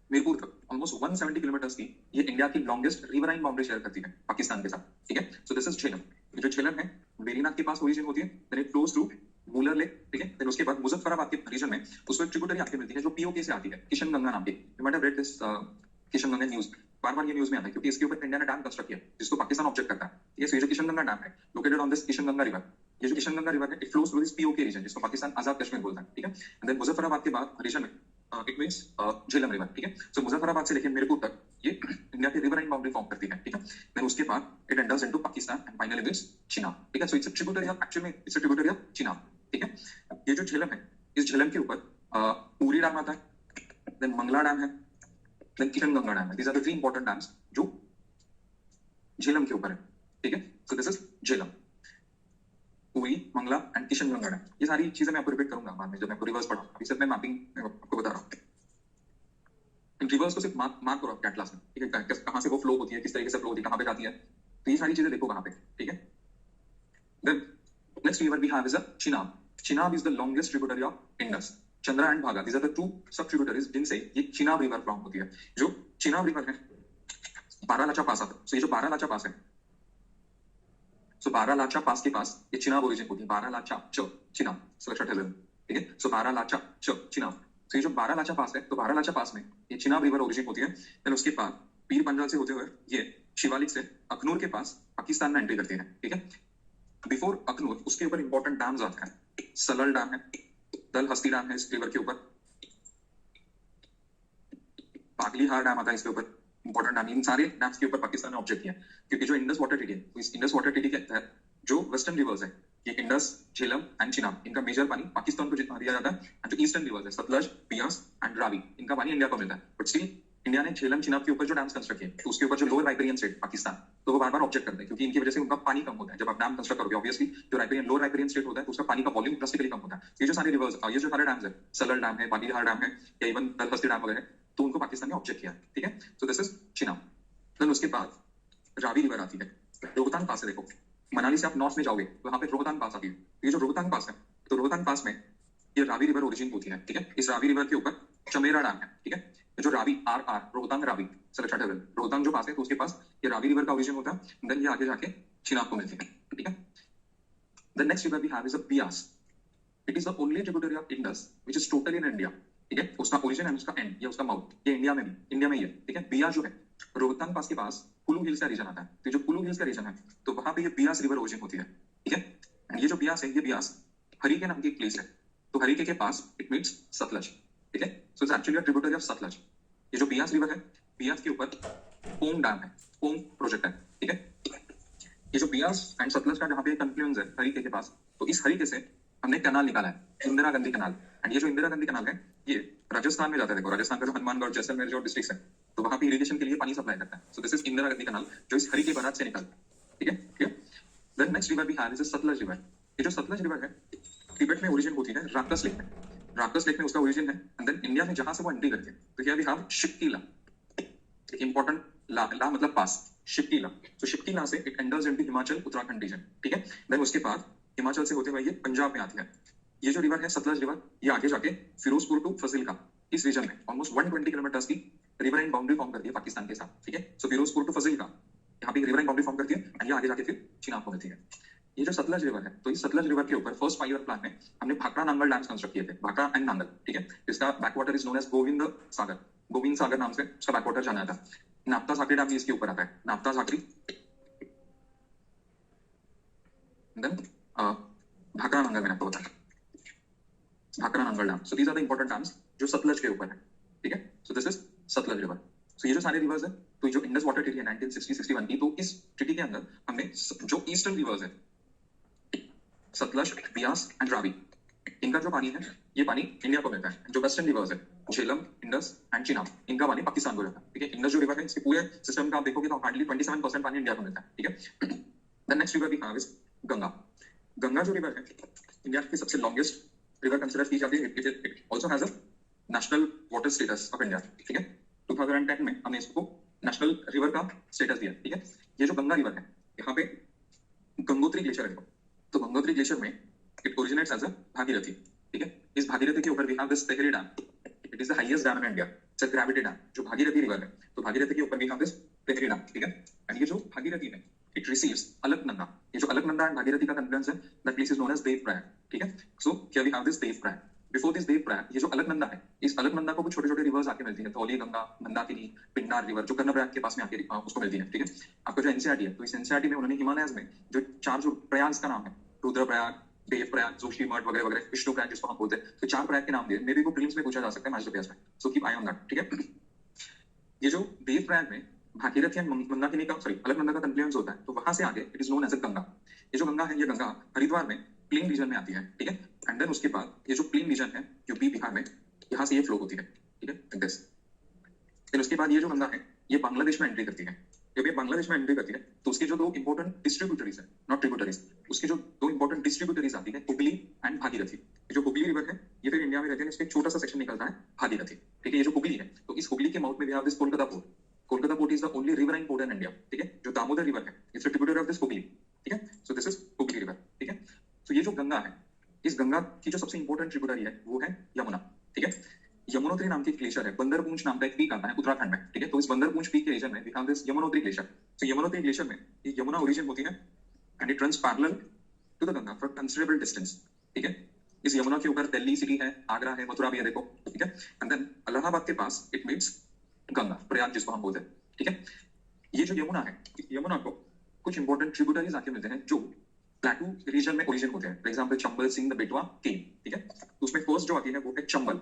मीरपुर तक ऑलमोस्ट 170 किलोमीटर्स की ये इंडिया की लॉन्गेस्ट रिवराइन बाउंड्री शेयर करती है पाकिस्तान के साथ, ठीक है। So this is Jhelum. ये जो झेलम है वेरीनाग के पास ओरिजिन होती है, then it flows through Wular lake, ठीक है। देन उसके बाद मुजफ्फराबाद के रीजन में उसको एक ट्रिब्यूटरी आके मिलती है जो पीओके से आती है, किशन गंगा नाम की। You might have read this Kishan Ganga news, बार बार ये न्यूज में आता है क्योंकि इसके ऊपर इंडिया ने डैम कंस्ट्रक्ट किया जिसको पाकिस्तान ऑब्जेक्ट करता है, ठीक है। सो ये जो किशन गंगा डैम है located on this Kishan Ganga river, ये जो किशन गंगा रिवर है, it flows through this POK region जिसको पाकिस्तान आजाद कश्मीर बोलता है, ठीक है। एंड देन मुजफ्फराबाद के बाद रीजन में इट मींस झेलम रिवर, ठीक है। सो मुजफ्फराबाद से लेकर मीरपुर तक ये इंडिया की रिवराइन बाउंड्री फॉर्म करती है, ठीक है। देन उसके बाद it enters into Pakistan and finally this Chenab, ठीक है। So it's a tributary of, actually it's a tributary of Chenab, ठीक है। ये जो झेलम है, इस झेलम के ऊपर उरी डैम आता है, देन मंगला डैम है, देन किशन गंगा डैम है। These are the three important dams जो झेलम के ऊपर है, ठीक है। So this is Jhelum, Uri, Mangla and Kishan Ganga dam. ये सारी चीजें मैं आपको रिपीट करूंगा बाद में जब मैं आपको रिवर्स पढ़ाऊंगा। अभी सिर्फ मैं मैपिंग आपको बता रहा हूँ। इन रिवर्स को सिर्फ मार्क करो आपके एटलस में, ठीक है। कहाँ से वो फ्लो होती है, किस तरीके से फ्लो होती है, कहाँ पे जाती है, तो ये सारी चीजें देखो कहाँ पे, ठीक है। Then next river we have is a Chenab. Chenab is the longest tributary of Indus. Chandra and Bhaga, these are the two sub tributaries जिनसे ये चिनाब रिवर फॉर्म होती है। जो चिनाब रिवर है, बारालाचा पास आता है। सो ये जो बारालाचा पास है, सो बारालाचा पास के पास ये चिनाब ओरिजिन होती है। बारालाचा च चिनाब, सो लक्षात ठेवा, ठीक है। सो बारालाचा च चिनाब, सो ये जो बारालाचा पास है, तो बारालाचा पास में ये चिनाब रिवर ओरिजिन होती है। देन उसके बाद पीर पंजाल से होते हुए ये शिवालिक से अखनूर के पास पाकिस्तान में एंट्री करती है, ठीक है। बिफोर अखनूर उसके ऊपर इंपॉर्टेंट डैम्स आते हैं। सलल डैम है, दल हस्ती डैम है इस रिवर के ऊपर, पागलीहार डैम आता है इसके ऊपर, इंपॉर्टेंट डैम। इन सारे डैम्स के ऊपर पाकिस्तान ने ऑब्जेक्ट किया क्योंकि जो इंडस वाटर ट्रीटी है, इस इंडस वाटर ट्रीटी के तहत जो वेस्टर्न रिवर्स है, ये इंडस, झेलम एंड चिनाब, इनका मेजर पानी पाकिस्तान को जितना दिया जाता है, एंड जो ईस्टर्न रिवर्स है, सतलज, बियास एंड रावी, इनका पानी इंडिया को मिलता है। बट स्टिल इंडिया ने झेलम चिनाब के ऊपर जो डैम्स कंस्ट्रक्ट किए, तो उसके ऊपर जो लोअर राइपेरियन स्टेट पाकिस्तान, तो वो बार बार ऑब्जेक्ट करते हैं क्योंकि इनकी वजह से उनका पानी कम होता है। जब आप डैम कंस्ट्रक्ट करोगे, ऑब्वियसली जो राइपेरियन लोअर राइपेरियन स्टेट होता है, तो उसका पानी का वॉल्यूम ड्रास्टिकली कम होता है। ये जो सारे रिवर्स, ये जो सारे डैम्स है, सलल डैम है, पागलीहार डैम है, या इवन दल हस्ती डैम वगैरह, तो उनको पाकिस्तान ने ऑब्जेक्ट किया, ठीक है। So this is Chenab. Then उसके बाद रावी रिवर आती है, रोहतांग पास है। देखो मनाली से आप नॉर्थ में जाओगे तो वहां पे रोहतांग पास आती है। ये जो रोहतांग पास है, तो रोहतांग पास में ये रावी रिवर ओरिजिन होती है, ठीक है। इस रावी रिवर के ऊपर चमेरा डैम है, ठीक है। ये जो रावी आर रोहतांग रावी सलेक्टेड है, रोहतांग जो पास है, तो उसके पास ये रावी रिवर का ओरिजिन होता है। देन ये आगे जाके चिनाब को मिलती है, ठीक है। The next river we have is a Beas. It is the only tributary of Indus which is totally in India, ठीक है। उसका ओरिजिन एंड उसका एंड या उसका माउथ ये इंडिया में ही है, ठीक है। बियास जो है रोहतांग पास के पास कुल्लू हिल्स का रीजन आता है, तो जो कुल्लू हिल्स का रीजन है, तो वहां पे ये बियास रिवर ओरिजिन होती है, ठीक है। एंड ये जो बियास है, ये बियास हरिके नाम की एक प्लेस है, तो हरिके के पास इट मीट्स सतलज, ठीक है। So it's actually a tributary of Sutlej. ये जो बियास रिवर है, बियास के ऊपर पोंग डैम है, पोंग प्रोजेक्ट है, ठीक है। ये जो बियास एंड सतलज का जहाँ पे कन्फ्लुएंस है हरिके के पास, तो इस हरिके से हमने कैनाल निकाला है, इंदिरा गांधी कैनाल। एंड ये जो इंदिरा गांधी कैनाल है, ये राजस्थान में जाता है। देखो राजस्थान का जो हनुमानगढ़, जैसलमेर जो डिस्ट्रिक्ट है, तो वहां पे इरिगेशन के लिए पानी सप्लाई करता है। So this is Indira Gandhi canal जो इस हरिके बारात से निकलता है, ठीक है, ठीक है। Then next river we have is Sutlej river. ये जो सतलज रिवर है, तिब्बत में ओरिजिन होती है, राकस लेक में, राकस लेक में उसका ओरिजिन है। एंड देन इंडिया में जहां से वो एंट्री करती है, तो here we have Shipki La, important la मतलब पास, शिप्कीला। तो शिप्कीला से it enters into Himachal Uttarakhand region, ठीक है। देन उसके बाद हिमाचल से होते हुए ये पंजाब में आती है। ये जो रिवर है सतलज रिवर, ये आगे जाके फिरोजपुर टू फजीलका इस रीजन में ऑलमोस्ट 120 किलोमीटर्स की रिवराइन बाउंड्री फॉर्म करती है पाकिस्तान के साथ, ठीक है। सो फिरोजपुर टू फजीलका यहाँ पे रिवराइन बाउंड्री फॉर्म करती है, एंड ये आगे जाके फिर चिनाब को मिलती है। ये जो सतलज रिवर है, तो इस सतलज रिवर के ऊपर फर्स्ट 5 ईयर प्लान में हमने भाखड़ा नांगल डैम्स कंस्ट्रक्ट किए थे, भाखड़ा एंड नांगल, ठीक है। इसका backwater is known as Govind Sagar, Govind Sagar नाम से उसका बैकवाटर जाना जाता है। नाप्ता साकरी डैम भी इसके ऊपर आता है, नाप्ता साकरी, देन भाखड़ा नांगल मैंने आपको बताया, Bhakra Nangal dam. So these are the important dams जो सतलज के ऊपर है, ठीक है। So this is Sutlej river. So ये जो सारे रिवर्स है, तो जो इंडस वाटर ट्रीटी है 1960-61 की, तो इस ट्रीटी के अंदर हमने जो ईस्टर्न रिवर्स है, सतलज, बियास एंड रावी, इनका जो पानी है ये पानी इंडिया को मिलता है। जो वेस्टर्न रिवर्स है झेलम, इंडस एंड चिनाब, इनका पानी पाकिस्तान को जाता है। ठीक है, इंडस जो रिवर है इसके पूरे सिस्टम का आप देखोगे तो हार्डली 27% पानी इंडिया को मिलता है। ठीक है, the next river we have is Ganga. Ganga जो रिवर है इंडिया की सबसे लॉन्गेस्ट रिवर कंसिडर की जाती है। It also has a national water status of India. ठीक है, 2010 में हमने इसको नेशनल रिवर का स्टेटस दिया। ठीक है, ये जो गंगा रिवर है यहाँ पे गंगोत्री ग्लेशियर है। तो गंगोत्री ग्लेशियर में it originates as a Bhagirathi. ठीक है, इस भागीरथी के ऊपर we have this Tehri dam. It is the highest dam in India, it's a gravity dam. जो भागीरथी रिवर है तो भागीरथी के ऊपर we have this Tehri dam. ठीक है, एंड ये जो भागीरथी है इट रिसीव्स अलकनंदा। ये जो अलकनंदा एंड भागीरथी का कन्फ्लुएंस है that place is known as Devprayag. ठीक है, so here we have this Devprayag. Before this Devprayag ये जो अलकनंदा है, इस अलकनंदा को कुछ छोटे छोटे रिवर्स आके मिलती है, धौली गंगा, मंदाकिनी, पिन्नार रिवर जो कर्णप्रयाग के पास में आके उसको मिलती है। ठीक है, आपका जो एनसीईआरटी है तो इस एनसीईआरटी में उन्होंने हिमालयस में जो चार जो प्रयाग का नाम है, रुद्रप्रयाग, देवप्रयाग, जोशीमठ वगैरह वगैरह, विष्णुप्रयाग जिसको हम बोलते हैं, तो चार प्रयाग के नाम दिए। मे बी को प्रीलिम्स में पूछा जा सकता है मैच पेपर्स में, so keep I on that. ठीक है, ये जो देवप्रयाग में भागीरथी एंड मंदाकिनी का अलकनंदा का कन्फ्लुएंस होता है तो वहां से आगे it is known as a Ganga. ये जो गंगा है ये गंगा हरिद्वार में प्लेन रीजन में आती है। ठीक है, एंड देन उसके बाद ये जो प्लेन रीजन है यूपी बिहार में यहाँ से ये फ्लो होती है। ठीक है, दिस फिर उसके बाद ये जो गंगा है ये बांग्लादेश में एंट्री करती है। जब ये बांग्लादेश में एंट्री करती है तो उसके जो दो इंपॉर्टेंट डिस्ट्रीब्यूटरीज है, नॉट ट्रिब्यूटरीज, उसके जो दो इंपॉर्टेंट डिस्ट्रीब्यूटरीज आती है हुगली एंड भागीरथी। जो हुगली रिवर है ये फिर इंडिया में रहते हैं, इसका एक छोटा सा सेक्शन निकलता है भागीरथी। ठीक है, ये जो हुगली है तो इस हुगली के माउथ में we have this Kolkata port. Kolkata port is the only riverine port in India. ठीक है, जो दामोदर रिवर है it's a tributary of this Hooghly. ठीक है, so this is Hooghly river. ठीक है, तो ये जो गंगा है इस गंगा की जो सबसे इंपॉर्टेंट ट्रिब्यूटरी है वो है यमुना। ठीक है, यमुनोत्री नाम की ग्लेशियर है, बंदरपूंछ नाम का एक पीक आता है उत्तराखंड में। ठीक है, तो इस बंदरपूंछ पीक के रीजन में we have this Yamunotri glacier. तो यमुनोत्री ग्लेशियर में ये यमुना ओरिजिन होती है and it runs parallel to the Ganga for considerable distance. ठीक है, इस यमुना के ऊपर दिल्ली सिटी है, आगरा है, मथुरा भी है, देखो। ठीक है, एंड देन इलाहाबाद के पास इट मीट्स गंगा, प्रयाग जिसको हम बोलते हैं। ठीक है, ये जो यमुना है यमुना को कुछ इंपॉर्टेंट ट्रिब्यूटरीज आके मिलते हैं जो प्लेटू रीजन में ओरिजिन होते हैं। फॉर एग्जांपल चंबल, सिंध, बेटवा, केन। ठीक है, तो उसमें फर्स्ट जो आती है वो है चंबल।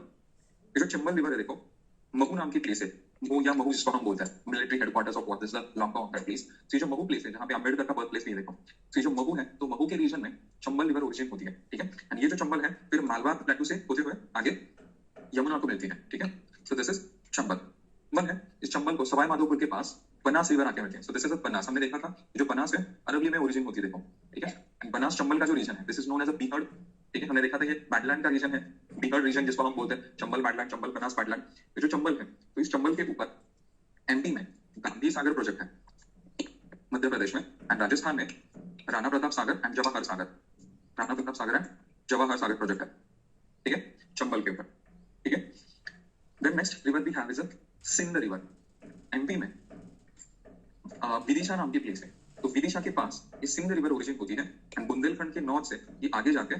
ये जो चंबल रिवर है देखो महू नाम की प्लेस है, वो या महू जिसको हम बोलते हैं military headquarters of what is the long off that place. तो ये जो महू प्लेस है जहाँ पे अम्बेडकर का बर्थ प्लेस भी है देखो, तो ये जो महू है तो महू के रीजन में चंबल रिवर ओरिजिन होती है। ठीक है, एंड ये जो चंबल है फिर मालवा प्लेटू से होते हुए आगे यमुना को मिलती है। ठीक है, so this is Chambal. One है इस चंबल को सवाई माधोपुर के पास बनास रिवर आके मिलते हैं। सो दिस इज बनास, हमने देखा था जो बनास है अरवली में ओरिजिन होती है देखो। ठीक है, एंड बनास चंबल का जो रीजन है this is known as a beehad. ठीक है, हमने देखा था ये बैडलैंड का रीजन है, बीहड़ रीजन जिसको हम बोलते हैं, चंबल बैडलैंड, चंबल बनास बैडलैंड। ये जो चंबल है तो इस चंबल के ऊपर एमपी में गांधी सागर प्रोजेक्ट है, मध्य प्रदेश में, एंड राजस्थान में Rana Pratap Sagar and Jawahar Sagar, Rana Pratap Sagar and Jawahar Sagar project है। ठीक है, चंबल के ऊपर। ठीक है, then next river we have is a Sindh river. MP में विदिशा नाम की प्लेस है, तो विदिशा के पास ये सिंध रिवर ओरिजिन होती है एंड बुंदेलखंड के नॉर्थ से ये आगे जाके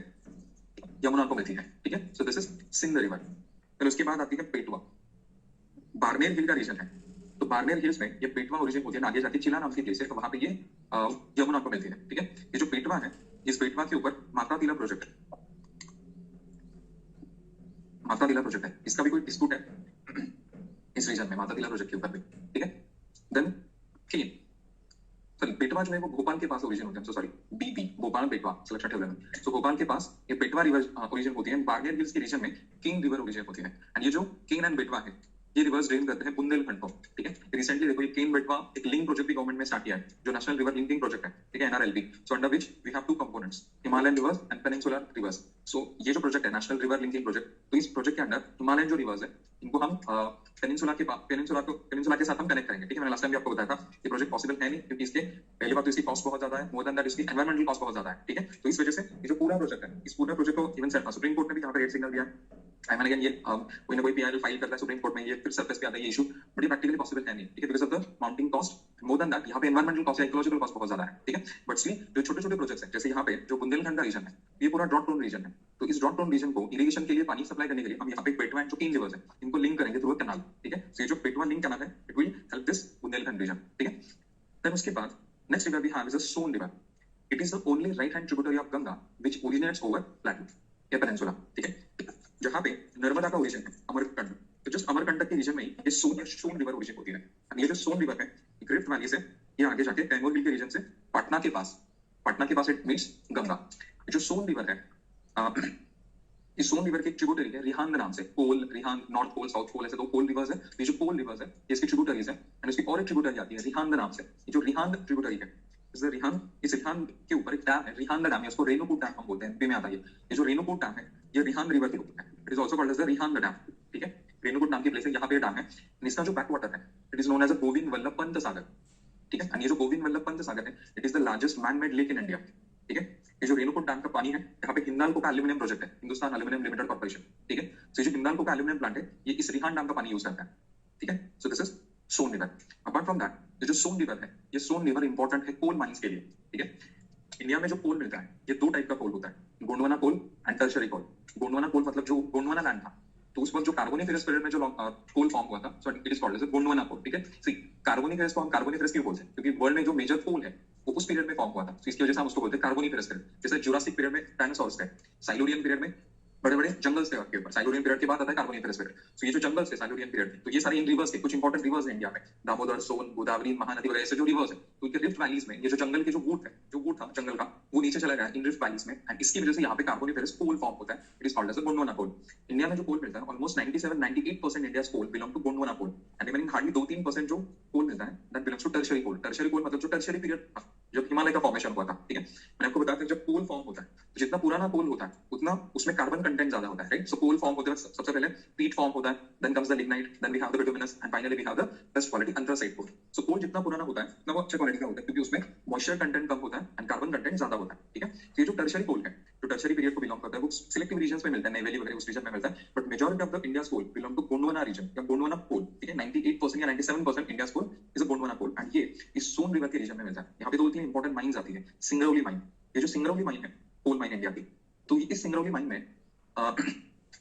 यमुना को मिलती है। ठीक है, so this is Sindh river. फिर उसके बाद आती है पेटवा, बाड़मेर हिल का रीजन है, तो बाड़मेर हिल्स में ये पेटवा ओरिजिन होती है, आगे जाके चिला नाम की प्लेस है, तो वहां पे ये यमुना को मिलती है। ठीक है, ये जो पेटवा है इस पेटवा के ऊपर माता तिला प्रोजेक्ट है, माता तिला प्रोजेक्ट है, इसका भी कोई डिस्प्यूट है इस रीजन में माता तिला प्रोजेक्ट के ऊपर भी। ठीक है, देन केन, सॉरी पेटवा जो है वो भोपाल के पास ओरिजिन होते हैं, सो सॉरी बीपी भोपाल पेटवा सिलेक्शन टेबल में। सो भोपाल के पास ये पेटवा रिवर ओरिजिन होती है, बाड़मेर हिल्स के रीजन में किंग रिवर ओरिजिन होती है, एंड ये जो केन एंड बेटवा है ये रिवर्स ड्रेन करते हैं बुंदेलखंड को। ठीक है, रिसेंटली देखो ये केन बेटवा एक लिंक प्रोजेक्ट भी गवर्नमेंट ने स्टार्ट किया है जो नेशनल रिवर लिंकिंग प्रोजेक्ट है। ठीक है, NRLP, so under which we have two components, Himalayan rivers and peninsular rivers. सो ये जो प्रोजेक्ट है नेशनल रिवर लिंकिंग प्रोजेक्ट, तो इस प्रोजेक्ट के अंडर हिमालयन जो रिवर्स है इनको हम पेनिनसुला के साथ हम कनेक्ट करेंगे। ठीक है, मैंने लास्ट टाइम भी आपको बताया था ये प्रोजेक्ट पॉसिबल है नहीं क्योंकि इसके पहली बात तो इसकी कॉस्ट बहुत ज्यादा है, मोर देन दैट इसकी एनवायरमेंटल कॉस्ट बहुत ज्यादा है। ठीक है, तो इस वजह से ये जो पूरा प्रोजेक्ट है इस पूरा प्रोजेक्ट को इवन सुप्रीम कोर्ट ने भी यहाँ पे रेड सिग्नल दिया है। आई मीन अगेन ये कोई ना कोई पीआईएल फाइल करता है सुप्रीम कोर्ट में, ये फिर सरफेस पे आता है ये इशू, बट ये प्रैक्टिकली पॉसिबल है नहीं। ठीक है, because of the mounting cost, more than that यहाँ पे एनवायरमेंटल कॉस्ट या इकोलॉजिकल कॉस्ट बहुत ज्यादा है। ठीक है, बट स्टिल जो छोटे छोटे प्रोजेक्ट्स हैं जैसे यहाँ पे जो बुंदेलखंड का रीजन है ये पूरा ड्रॉट प्रोन रीजन है, तो इस ड्रॉट प्रोन रीजन को इरिगेशन के लिए पानी सप्लाई करने के लिए हम यहाँ पे पेटवा एंड जो केन रिवर्स है इनको लिंक करेंगे थ्रू कैनाल। ठीक है, तो ये जो पेटवा लिंक कैनाल है it will help this Bundelkhand region. ठीक है, देन उसके बाद next river we have is a Son river. It is the only right hand tributary of Ganga which originates over plateau या पेनिनसुला। ठीक है, जहाँ पे नर्मदा का ओरिजिन है अमरकंटक, तो जस्ट अमरकंटक के रीजन में ही ये सोन रिवर ओरिजिन होती है। ये जो सोन रिवर है ग्रिफ्ट वैली से ये आगे जाके कैमूर हिल के रीजन से पटना के पास इट मीट्स गंगा। जो सोन रिवर है इस सोन रिवर की एक ट्रिब्यूटरी है रिहांद नाम से, पोल Rihand, north pole south pole, ऐसे दो पोल रिवर्स है। ये जो पोल रिवर्स है ये इसकी ट्रिब्यूटरीज है, एंड इसकी और एक ट्रिब्यूटरी आती है रिहांद नाम से। ये जो रिहांद ट्रिब्यूटरी है, इस रिहांद, इस रिहांद के ऊपर एक डैम है, रिहांद डैम है, इसको रेणुकूट डैम हम बोलते हैं, एमपी में आता है। ये जो रेणुकूट डैम है ये रिहांद रिवर के ऊपर है, it is also called as the Rihand dam. ठीक है, रेणुकूट नाम की प्लेस है, यहाँ पे डैम है, इसका जो बैक वाटर है it is known as a Govind Ballabh Pant Sagar. ठीक है, एंड ये जो गोविंद वल्लभ पंत सागर है it is the largest man made lake in India. ठीक है, ये जो रेणुकूट डैम का पानी है, यहाँ पे हिंदाल्को का एल्यूमिनियम प्रोजेक्ट है, हिंदुस्तान एल्यूमिनियम लिमिटेड कॉर्पोरेशन। ठीक है, तो ये जो हिंदाल्को का एल्यूमिनियम प्लांट है ये इस रिहांद डैम का पानी यूज करता है। ठीक है, so this is Son river. Apart from that, ये जो सोन रिवर है, ये सोन रिवर इंपॉर्टेंट है कोल माइंस के लिए। ठीक है, इंडिया में जो कोल मिलता है ये दो टाइप का कोल होता है, गोंडवाना कोल एंड टर्शरी कोल। गोंडवाना कोल मतलब जो गोंडवाना लैंड था, तो उस वक्त जो कार्बोनिफेरस पीरियड में जो कोल फॉर्म हुआ था, so it is called as Gondwana coal. ठीक है, सी कार्बोनिफेरस को हम कार्बोनिफेरस क्यों बोलते हैं, क्योंकि वर्ल्ड में जो मेजर कोल है वो उस पीरियड में फॉर्म हुआ था, तो इसकी वजह से हम उसको बोलते हैं कार्बोनिफेरस पीरियड। जैसे जुरासिक पीरियड में डायनासोर्स थे, साइलोरियन पीरियड में बड़े बड़े जंगल्स थे आपके ऊपर, साइलोरियन पीरियड के बाद आता है कार्बोनिफेरस पीरियड। तो ये जो जंगल्स थे साइलोरियन पीरियड में, तो ये सारे इन रिवर्स के कुछ इंपॉर्टेंट रिवर्स हैं इंडिया में, दामोदर, सोन, गोदावरी, महानदी वगैरह ऐसे जो रिवर्स है, तो इनके रिफ्ट वैलीज में ये जो जंगल के जो वुड है, जो वुड था जंगल का, वो नीचे चला गया इन रिफ्ट वैलीज में, एंड इसकी वजह से यहाँ पे कार्बोनिफेरस कोल फॉर्म होता है, it is called as a Gondwana coal. India में जो कोल मिलता है almost 97-98% India's coal belong to Gondwana coal, and remaining hardly 2-3% जो कोल मिलता है that belongs to tertiary coal. Tertiary coal मतलब जो टर्शियरी पीरियड था जब हिमालय का फॉर्मेशन हुआ था। ठीक है, मैंने आपको बताया था जब कोल फॉर्म होता है तो जितना पुराना कोल होता है उतना उसमें कार्बन कंटेंट ज्यादा होता है, राइट। सो कोल फॉर्म होते हैं सबसे पहले पीट फॉर्म होता है, then comes the lignite, then we have the bituminous, and finally we have the best quality anthracite coal. So coal जितना पुराना होता है उतना वो अच्छे क्वालिटी का होता है, क्योंकि उसमें मॉइस्चर कंटेंट कम होता है एंड कार्बन कंटेंट ज्यादा होता है। ठीक है, तो ये जो टर्शियरी कोल है, जो टर्शियरी पीरियड को बिलोंग करता है, वो सिलेक्टिव रीजन्स में मिलता है, नेवेली वगैरह उस रीजन में मिलता है, but majority of the India's coal belong to Gondwana region या गोंडवाना कोल। ठीक है, 98% या 97% India's coal is a Gondwana coal, and ये इस सोन रिवर के रीजन में मिलता है। यहाँ पे दो तीन इंपॉर्टेंट माइंस आती है। सिंगरौली माइन, ये जो सिंगरौली माइन है कोल माइन इंडिया की, तो इस सिंगरौली माइन में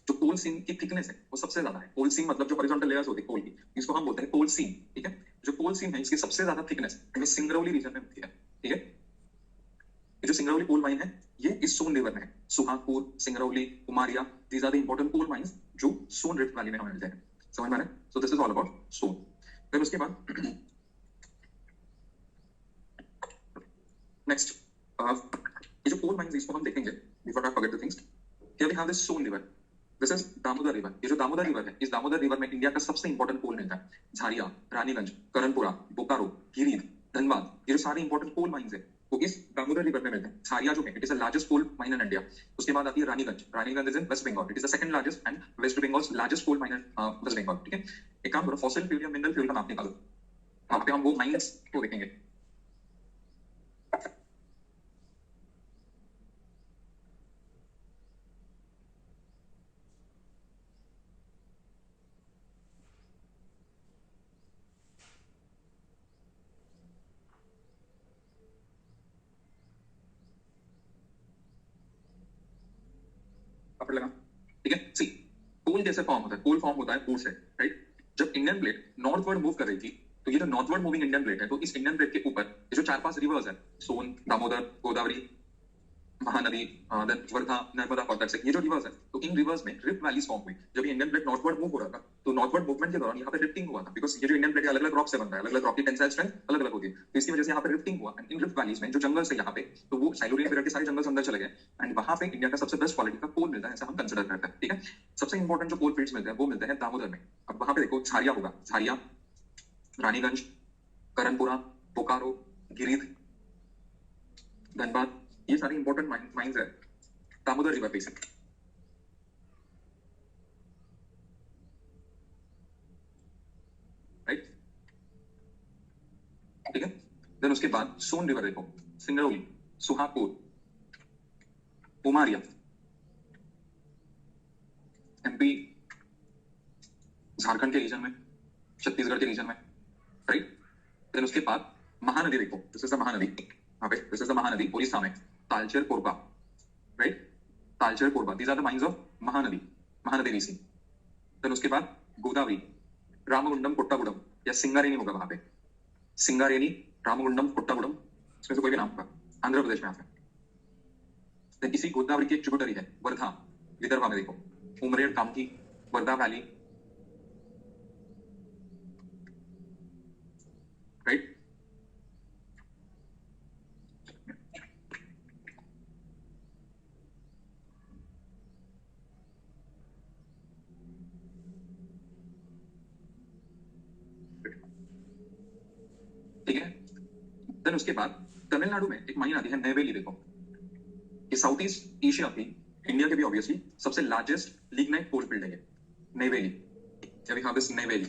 जो कोल सीम की थिकनेस है वो सबसे ज्यादा है। कोल सीम मतलब जो हॉरिजॉन्टल लेयर्स होती है कोल की, इसको हम बोलते हैं कोल सीम। ठीक है, जो कोल सीम है इसकी सबसे ज्यादा थिकनेस हमें सिंगरौली रीजन में मिलती है। ठीक है, ये जो सिंगरौली कोल माइन है ये इस सोन रिवर में है। Suhagpur, Singrauli, Umaria, these are the important coal mines जो सोन रिफ्ट वैली में हमें मिलते हैं। समझ में आ रहा है? So this is all about Son. फिर उसके बाद नेक्स्ट ये जो कोल माइंस इसको हम देखेंगे, before I forget the things, here we have this Son river, this is Damodar river. ये जो दामोदर रिवर है, इस दामोदर रिवर में इंडिया का सबसे इंपॉर्टेंट कोल मिलता है। झारिया, रानीगंज, करणपुरा, बोकारो, गिरीध, धनबाद, ये जो सारे इंपॉर्टेंट कोल माइंस है वो इस दामोदर रिवर में मिलते हैं। झारिया जो है it is the largest coal mine in India. उसके बाद आती है Raniganj, Raniganj is in West Bengal, it is the second largest and West Bengal's largest coal mine in West Bengal. ठीक है, एक काम करो, फॉसिल फ्यूल या मिनरल फ्यूल का मैप निकालो, वहां पे हम वो माइंस को देखेंगे। पकड़ लगा? ठीक है, सी कोल जैसे फॉर्म होता है, कोल फॉर्म होता है कोल से, राइट। जब इंडियन प्लेट नॉर्थवर्ड मूव कर रही थी, तो ये जो नॉर्थवर्ड मूविंग इंडियन प्लेट है, तो इस इंडियन प्लेट के ऊपर ये जो 4-5 रिवर्स है, सोन, दामोदर, गोदावरी, महानदी, देन वर्धा, नर्मदा, कॉन्टेक्स, ये जो रिवर्स है, तो इन रिवर्स में रिफ्ट वैलीज फॉर्म हुई। जब ये इंडियन प्लेट नॉर्थवर्ड मूव हो रहा था, तो नॉर्थवर्ड मूवमेंट के दौरान यहाँ पे रिफ्टिंग हुआ था, बिकॉज ये जो इंडियन प्लेट अलग अलग रॉक से बनता है, अलग अलग रॉक की टेंसाइल स्ट्रेंथ अलग अलग होती है, तो इसकी वजह से यहाँ पे रिफ्टिंग हुआ, एंड इन रिफ्ट वैलीज में जो जंगल से यहाँ पे, तो वो साइलोरियन पीरियड के सारे जंगल अंदर चले गए, एंड वहां पे इंडिया का सबसे बेस्ट क्वालिटी का कोल मिलता है, ऐसा हम कंसिडर करते हैं। ठीक है, सबसे इंपॉर्टेंट जो कोल फील्ड्स मिलते हैं वो मिलते हैं दामोदर में। अब वहां पे देखो, झारिया होगा, झारिया, रानीगंज, करणपुरा, बोकारो, गिरीध, धनबाद, ये सारी इंपॉर्टेंट माइंस है दामोदर रिवर बेसिन। राइट, ठीक है। देन उसके बाद सोन रिवर देखो, सिंगरौली, सुहागपुर, उमारिया, एमपी, झारखंड के रीजन में, छत्तीसगढ़ के रीजन में, राइट। देन उसके बाद महानदी देखो, दिस इज द महानदी, यहाँ पे this is the Mahanadi, Orissa में Talcher, Korba, right, Talcher, Korba, these are the mines of Mahanadi, Mahanadi basin. Then उसके बाद गोदावरी, रामगुंडम, कोट्टागुडम, या सिंगारेनी होगा वहां पे, सिंगारेनी, रामगुंडम, कोट्टागुडम, इसमें से कोई भी नाम होगा, आंध्र प्रदेश में आता है। देन इसी गोदावरी की एक ट्रिब्यूटरी है वर्धा, विदर्भा में देखो, Umred, Kamthi, Wardha valley, right. Then उसके बाद तमिलनाडु में एक माइन आती है नेवेली। देखो ये साउथ ईस्ट एशिया की, इंडिया के भी ऑब्वियसली सबसे लार्जेस्ट लिग्नाइट कोल फील्ड है ये नेवेली। क्या वी हैव दिस नेवेली।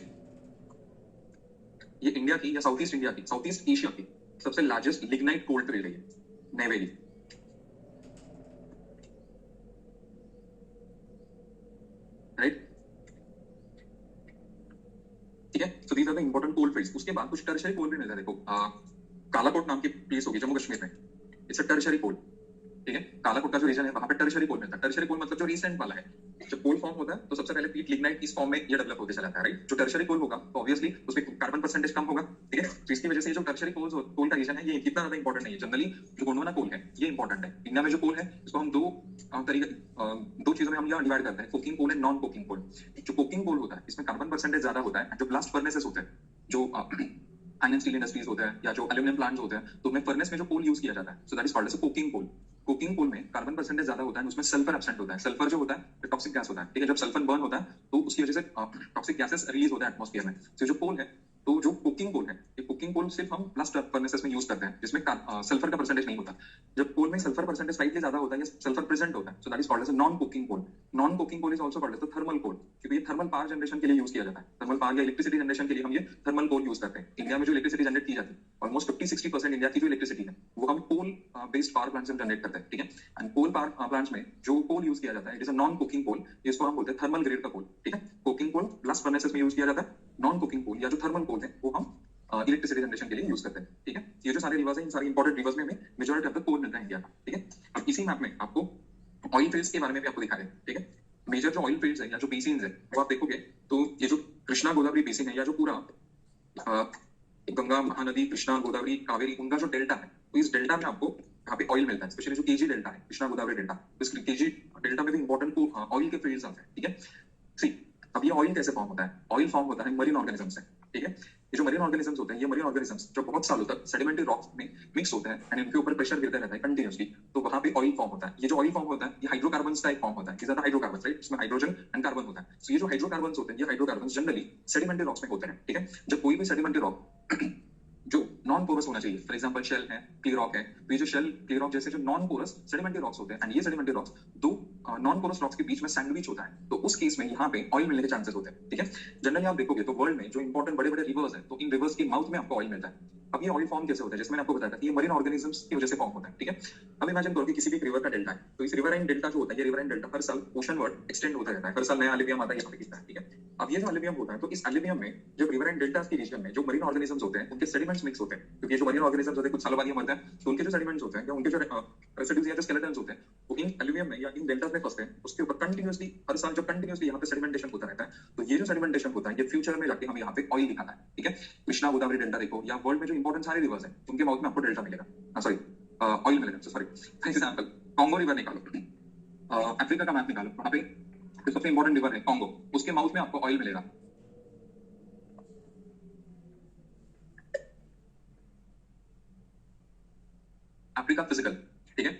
ये इंडिया की या साउथ ईस्ट इंडिया की, साउथ ईस्ट एशिया की सबसे लार्जेस्ट लिग्नाइट कोल फील्ड है ये नेवेली। राइट, ठीक है। So these are the important coal fields. उसके बाद कुछ टर्शियरी कोल भी मिलता है। देखो कालाकोट नाम की प्लेस होगी जम्मू कश्मीर में, इट्स अ टर्शियरी कोल। ठीक है, कालाकोट का जो रीजन है वहां पे टर्शियरी कोल मिलता है। टर्शियरी कोल मतलब जो रिसेंट वाला है। जब कोल फॉर्म होता है तो सबसे पहले पीट लिग्नाइट इस फॉर्म में ये डेवलप होते चला जाता है। राइट, जो टर्शियरी कोल होगा तो ऑब्वियसली उसमें कार्बन परसेंटेज कम होगा। ठीक है, तो इसकी वजह से जो टर्शियरी कोल का रीजन है ये इतना ज्यादा इंपॉर्टेंट नहीं है। जनरली जो गोंडवाना कोल है ये इंपॉर्टेंट है। इंडिया में जो कोल है इसको हम दो चीजों में हम यहाँ डिवाइड करते हैं, coking coal and non coking coal. जो कोकिंग कोल होता है इसमें कार्बन परसेंटेज ज्यादा होता है। जो ब्लास्ट फर्नेसेस होते हैं, जो आयरन स्टील इंडस्ट्रीज होते हैं या जो एल्यूमिनियम प्लांट्स होते हैं, तो उनमें फर्नेस में जो कोल यूज किया जाता है, so that is called as coking coal. Coking coal में कार्बन परसेंटेज ज्यादा होता है, उसमें सल्फर एब्सेंट होता है। सल्फर जो होता है टॉक्सिक गैस होता है। ठीक है, जब सल्फर बर्न होता है तो उसकी वजह से टॉक्सिक गैसेस रिलीज होता है एटमॉस्फेयर में। तो जो कोल है, तो जो कुकिंग कोल है, ये कुकिंग कोल सिर्फ हम ब्लास्ट फर्नेसेस में यूज करते हैं जिसमें सल्फर का परसेंटेज नहीं होता। जब कोल में सल्फर परसेंटेज स्लाइटली ज्यादा होता है या सल्फर प्रेजेंट होता है, so that is called as non coking coal. Non coking coal is also called as thermal coal, क्योंकि ये थर्मल पावर जनरेशन के लिए यूज किया जाता है। थर्मल पावर या इलेक्ट्रिसिटी जनरेशन के लिए हम ये थर्मल कोल यूज करते हैं। इंडिया में जो इलेक्ट्रिसिटी जनरेट की जाती है, ऑलमोस्ट 50-60% इंडिया की जो इलेक्ट्रिसिटी है वो हम कोल बेस्ड पावर प्लांट से जनरेट करते हैं। ठीक है, एंड कोल पावर प्लांट्स में जो कोल यूज किया जाता है it is a non coking coal. इसको हम बोलते हैं थर्मल ग्रेड का कोल। ठीक है, कुकिंग कोल ब्लास्ट फर्नेसेस में यूज किया जाता है। नॉन कुकिंग कोल या जो थर्मल कोल है वो हम इलेक्ट्रिसिटी जनरेशन के लिए यूज करते हैं। ठीक है, ये जो सारे रिवर्स हैं, इन सारे इंपॉर्टेंट रिवर्स में हमें मेजॉरिटी ऑफ द कोल मिलता है इंडिया का। ठीक है, अब इसी मैप में आपको ऑयल फील्ड्स के बारे में भी आपको दिखा रहे हैं। ठीक है, मेजर जो ऑयल फील्ड्स है या जो बेसिन्स है वो आप देखोगे तो ये जो कृष्णा गोदावरी बेसिन है या जो पूरा गंगा महानदी, कृष्णा गोदावरी कावेरी, उनका जो डेल्टा है, तो इस डेल्टा में आपको यहाँ पे ऑयल मिलता है। स्पेशली जो केजी डेल्टा है, कृष्णा गोदावरी डेल्टा, तो इस केजी डेल्टा में भी इंपॉर्टेंट ऑयल के फील्ड्स आते हैं। ठीक है, सी अब ये ऑयल कैसे फॉर्म होता है? ऑयल फॉर्म होता है मरीन ऑर्गेनिज्म से। ठीक है, ये जो मरीन ऑर्गेनिजम्स होते हैं, ये मरीन ऑर्गेनिजम्स जो बहुत सालों तक सेडिमेंटरी रॉक्स में मिक्स होते हैं एंड इनके ऊपर प्रेशर गिरता रहता है कंटिन्यूअसली, तो वहां पे ऑयल फॉर्म होता है। ये जो ऑयल फॉर्म होता है ये हाइड्रोकार्बन्स का एक फॉर्म होता है। किस हाइड्रोकार्बन, राइट, इसमें हाइड्रोजन एंड कार्बन होता है। सो ये जो हाइड्रोकार्बन्स होते हैं, ये हाइड्रोकार्बन्स जनरली सेडिमेंटरी रॉक्स में होते हैं। ठीक है, जब कोई भी सेडिमेंटरी रॉक जो नॉन पोरस होना चाहिए, फॉर एग्जांपल शेल है, क्ले रॉक है, तो ये जो शेल क्ले रॉक जैसे जो नॉन पोरस सेडिमेंटरी रॉक्स होते हैं एंड ये सेडिमेंटरी रॉक्स दो नॉन पोरस रॉक्स के बीच में सैंडविच होता है, तो उस केस में यहाँ पे ऑयल मिलने के चांसेस होते हैं। ठीक है, जनरली आप देखोगे तो वर्ल्ड में जो इंपॉर्टेंट बड़े बड़े रिवर्स है, तो इन रिवर्स के माउथ में आपको ऑयल मिलता है। अब ये ऑयल फॉर्म कैसे होता है, जैसे मैंने आपको बताया था कि ये मरीन ऑर्गेनिजम्स की वजह से फॉर्म होता है। ठीक है, अब इमेजिन करो कि किसी भी रिवर का डेल्टा है, तो इस रिवर एंड डेल्टा जो होता है, ये रिवर एंड डेल्टा हर साल ओशन वर्ड एक्सटेंड होता रहता है। हर साल नया एलिवियम आता है, यहाँ पे गिरता है। ठीक है, अब ये जो एलिवियम होता है, तो इस एलिवियम में जब रिवर एंड डेल्टा की रीजन में जो मरीन ऑर्गेनिजम्स होते हैं उनके सेडिमेंट्स मिक्स होते हैं, क्योंकि जो मरीन ऑर्गेनिजम्स होते हैं कुछ सालों बाद ये मरते हैं, तो उनके जो सेडिमेंट्स होते हैं या उनके जो रेसिड्यूज या जो स्केलेटन्स होते हैं वो इन एल्यूमिनियम में या इन डेल्टास में फंसते हैं। उसके ऊपर कंटिन्यूअसली हर साल जब कंटिन्यूअसली यहाँ पे सेडिमेंटेशन होता रहता है, तो ये जो सेडिमेंटेशन होता है ये फ्यूचर में जाके हमें यहाँ पे ऑयल दिखाता है। ठीक है, कृष्णा गोदावरी डेल्टा देखो, या वर्ल्ड में जो इंपॉर्टेंट सारे रिवर्स हैं उनके माउथ में आपको डेल्टा मिलेगा, सॉरी ऑयल मिलेगा। Sorry, for example Congo river निकालो, अफ्रीका का मैप निकालो, वहां पे जो सबसे इंपॉर्टेंट रिवर है कांगो, उसके माउथ में आपको ऑयल मिलेगा। अफ्रीका फिजिकल, ठीक है,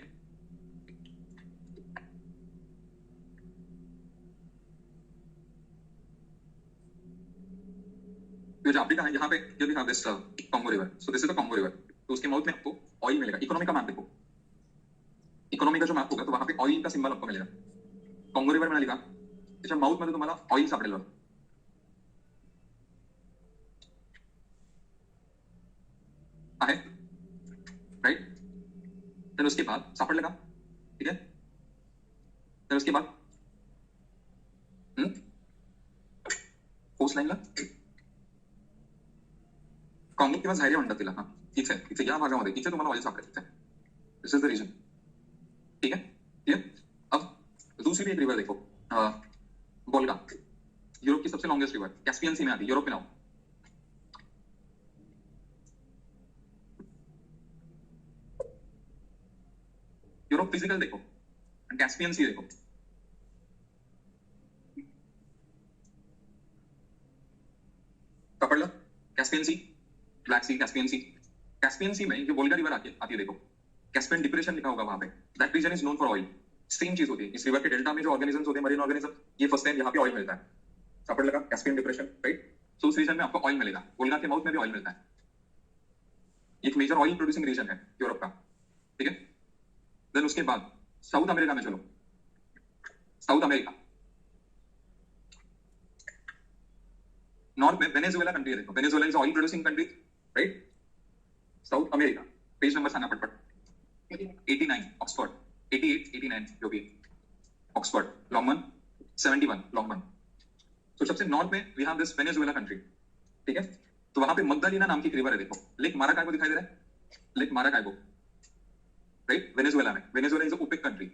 तो जो अफ्रीका है यहाँ पे ये भी have this Congo river, so this is the Congo river, तो उसके माउथ में आपको ऑयल मिलेगा। इकोनॉमी का मैप देखो, इकोनॉमी का जो मैप होगा तो वहां पे ऑयल का सिंबल आपको मिलेगा। कांगो रिवर में लिखा त्याच्या माउथ मध्ये तुम्हाला ऑयल सापडेल आहे, राइट। फिर उसके बाद सापडलेगा, ठीक है, फिर उसके बाद कोस्ट लाईनला कांगो किंवा झायरे म्हणतात तिला, हा इथे इथे या भागामध्ये इथे तुम्हाला ऑयल सापडेल, इथे दिस इज द रीजन। ठीक है, क्लियर। अब दूसरी भी एक रिवर देखो, वोल्गा, यूरोप की सबसे लॉन्गेस्ट रिवर, कैस्पियन सी में आती है, यूरोप में नाउ। यूरोप फिजिकल देखो, कैस्पियन सी देखो, पकड़ लो, कैस्पियन सी, ब्लैक सी, कैस्पियन सी। कैस्पियन सी में जो वोल्गा रिवर आती है देखो, कैस्पियन डिप्रेशन लिखा होगा वहां पे, that region is known for oil. Same चीज होती है, इस रिवर के डेल्टा में जो ऑर्गेनिजम्स होते हैं, मरीन ऑर्गेनिज्म, ये फंसते हैं, यहाँ पे ऑयल मिलता है, सापड़ लगा, कैस्पियन डिप्रेशन, राइट। सो उस रीजन में आपको ऑयल मिलेगा, वोल्गा के माउथ में भी ऑयल मिलता है। एक मेजर ऑयल प्रोड्यूसिंग रीजन है यूरोप का, ठीक है। देन उसके बाद साउथ अमेरिका में चलो, साउथ अमेरिका, नॉर्थ में वेनेजुएला कंट्री है, देखो Venezuela is oil producing country, right. South America, page number आना फटफट, 89 ऑक्सफोर्ड, 88 89 जो भी ऑक्सफोर्ड, लॉन्गमन 71 लॉन्गमन। तो सबसे नॉर्थ में we have this Venezuela country, ठीक है। तो वहां पे मगदालिना नाम की एक रिवर है, देखो लेक माराकाइबो दिखाई दे रहा है, लेक माराकाइबो, राइट, वेनेजुएला में। Venezuela is a OPEC country,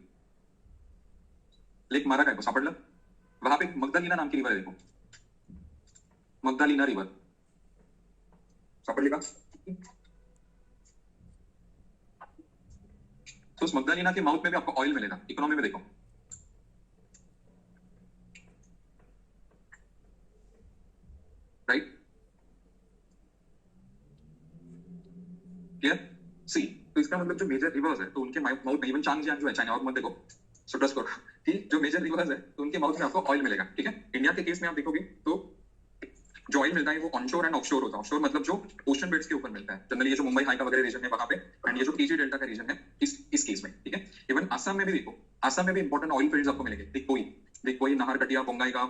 lake Maracaibo सापडलं, वहां पे मगदालिना नाम की रिवर है, देखो मगदालिना रिवर, सापडली का? तो उस मगदालिना के माउथ में भी आपको ऑयल मिलेगा, इकोनॉमी में देखो, राइट, क्लियर? सी, तो इसका मतलब जो मेजर रिवर्स है तो उनके माउथ में, इवन चांगजियांग जो है चाइना और मत देखो, सो ट्रस्ट करो कि जो मेजर रिवर्स है तो उनके माउथ में आपको ऑयल मिलेगा, ठीक है। इंडिया के केस में आप देखोगे तो जो ऑयल मिलता है वो ऑनशोर एंड ऑफशोर होता है। ऑफशोर मतलब जो ओशन बेड्स के ऊपर मिलता है, जनरली ये जो मुंबई हाई का वगैरह रीजन है वहां पे, एंड ये जो केजी डेल्टा का रीजन है इस केस में, ठीक है। इवन आसाम में भी देखो, आसाम में भी इंपॉर्टेंट ऑयल फील्ड्स आपको मिलेंगे, दिग्बोई, नाहरकटिया, बोंगाईगांव,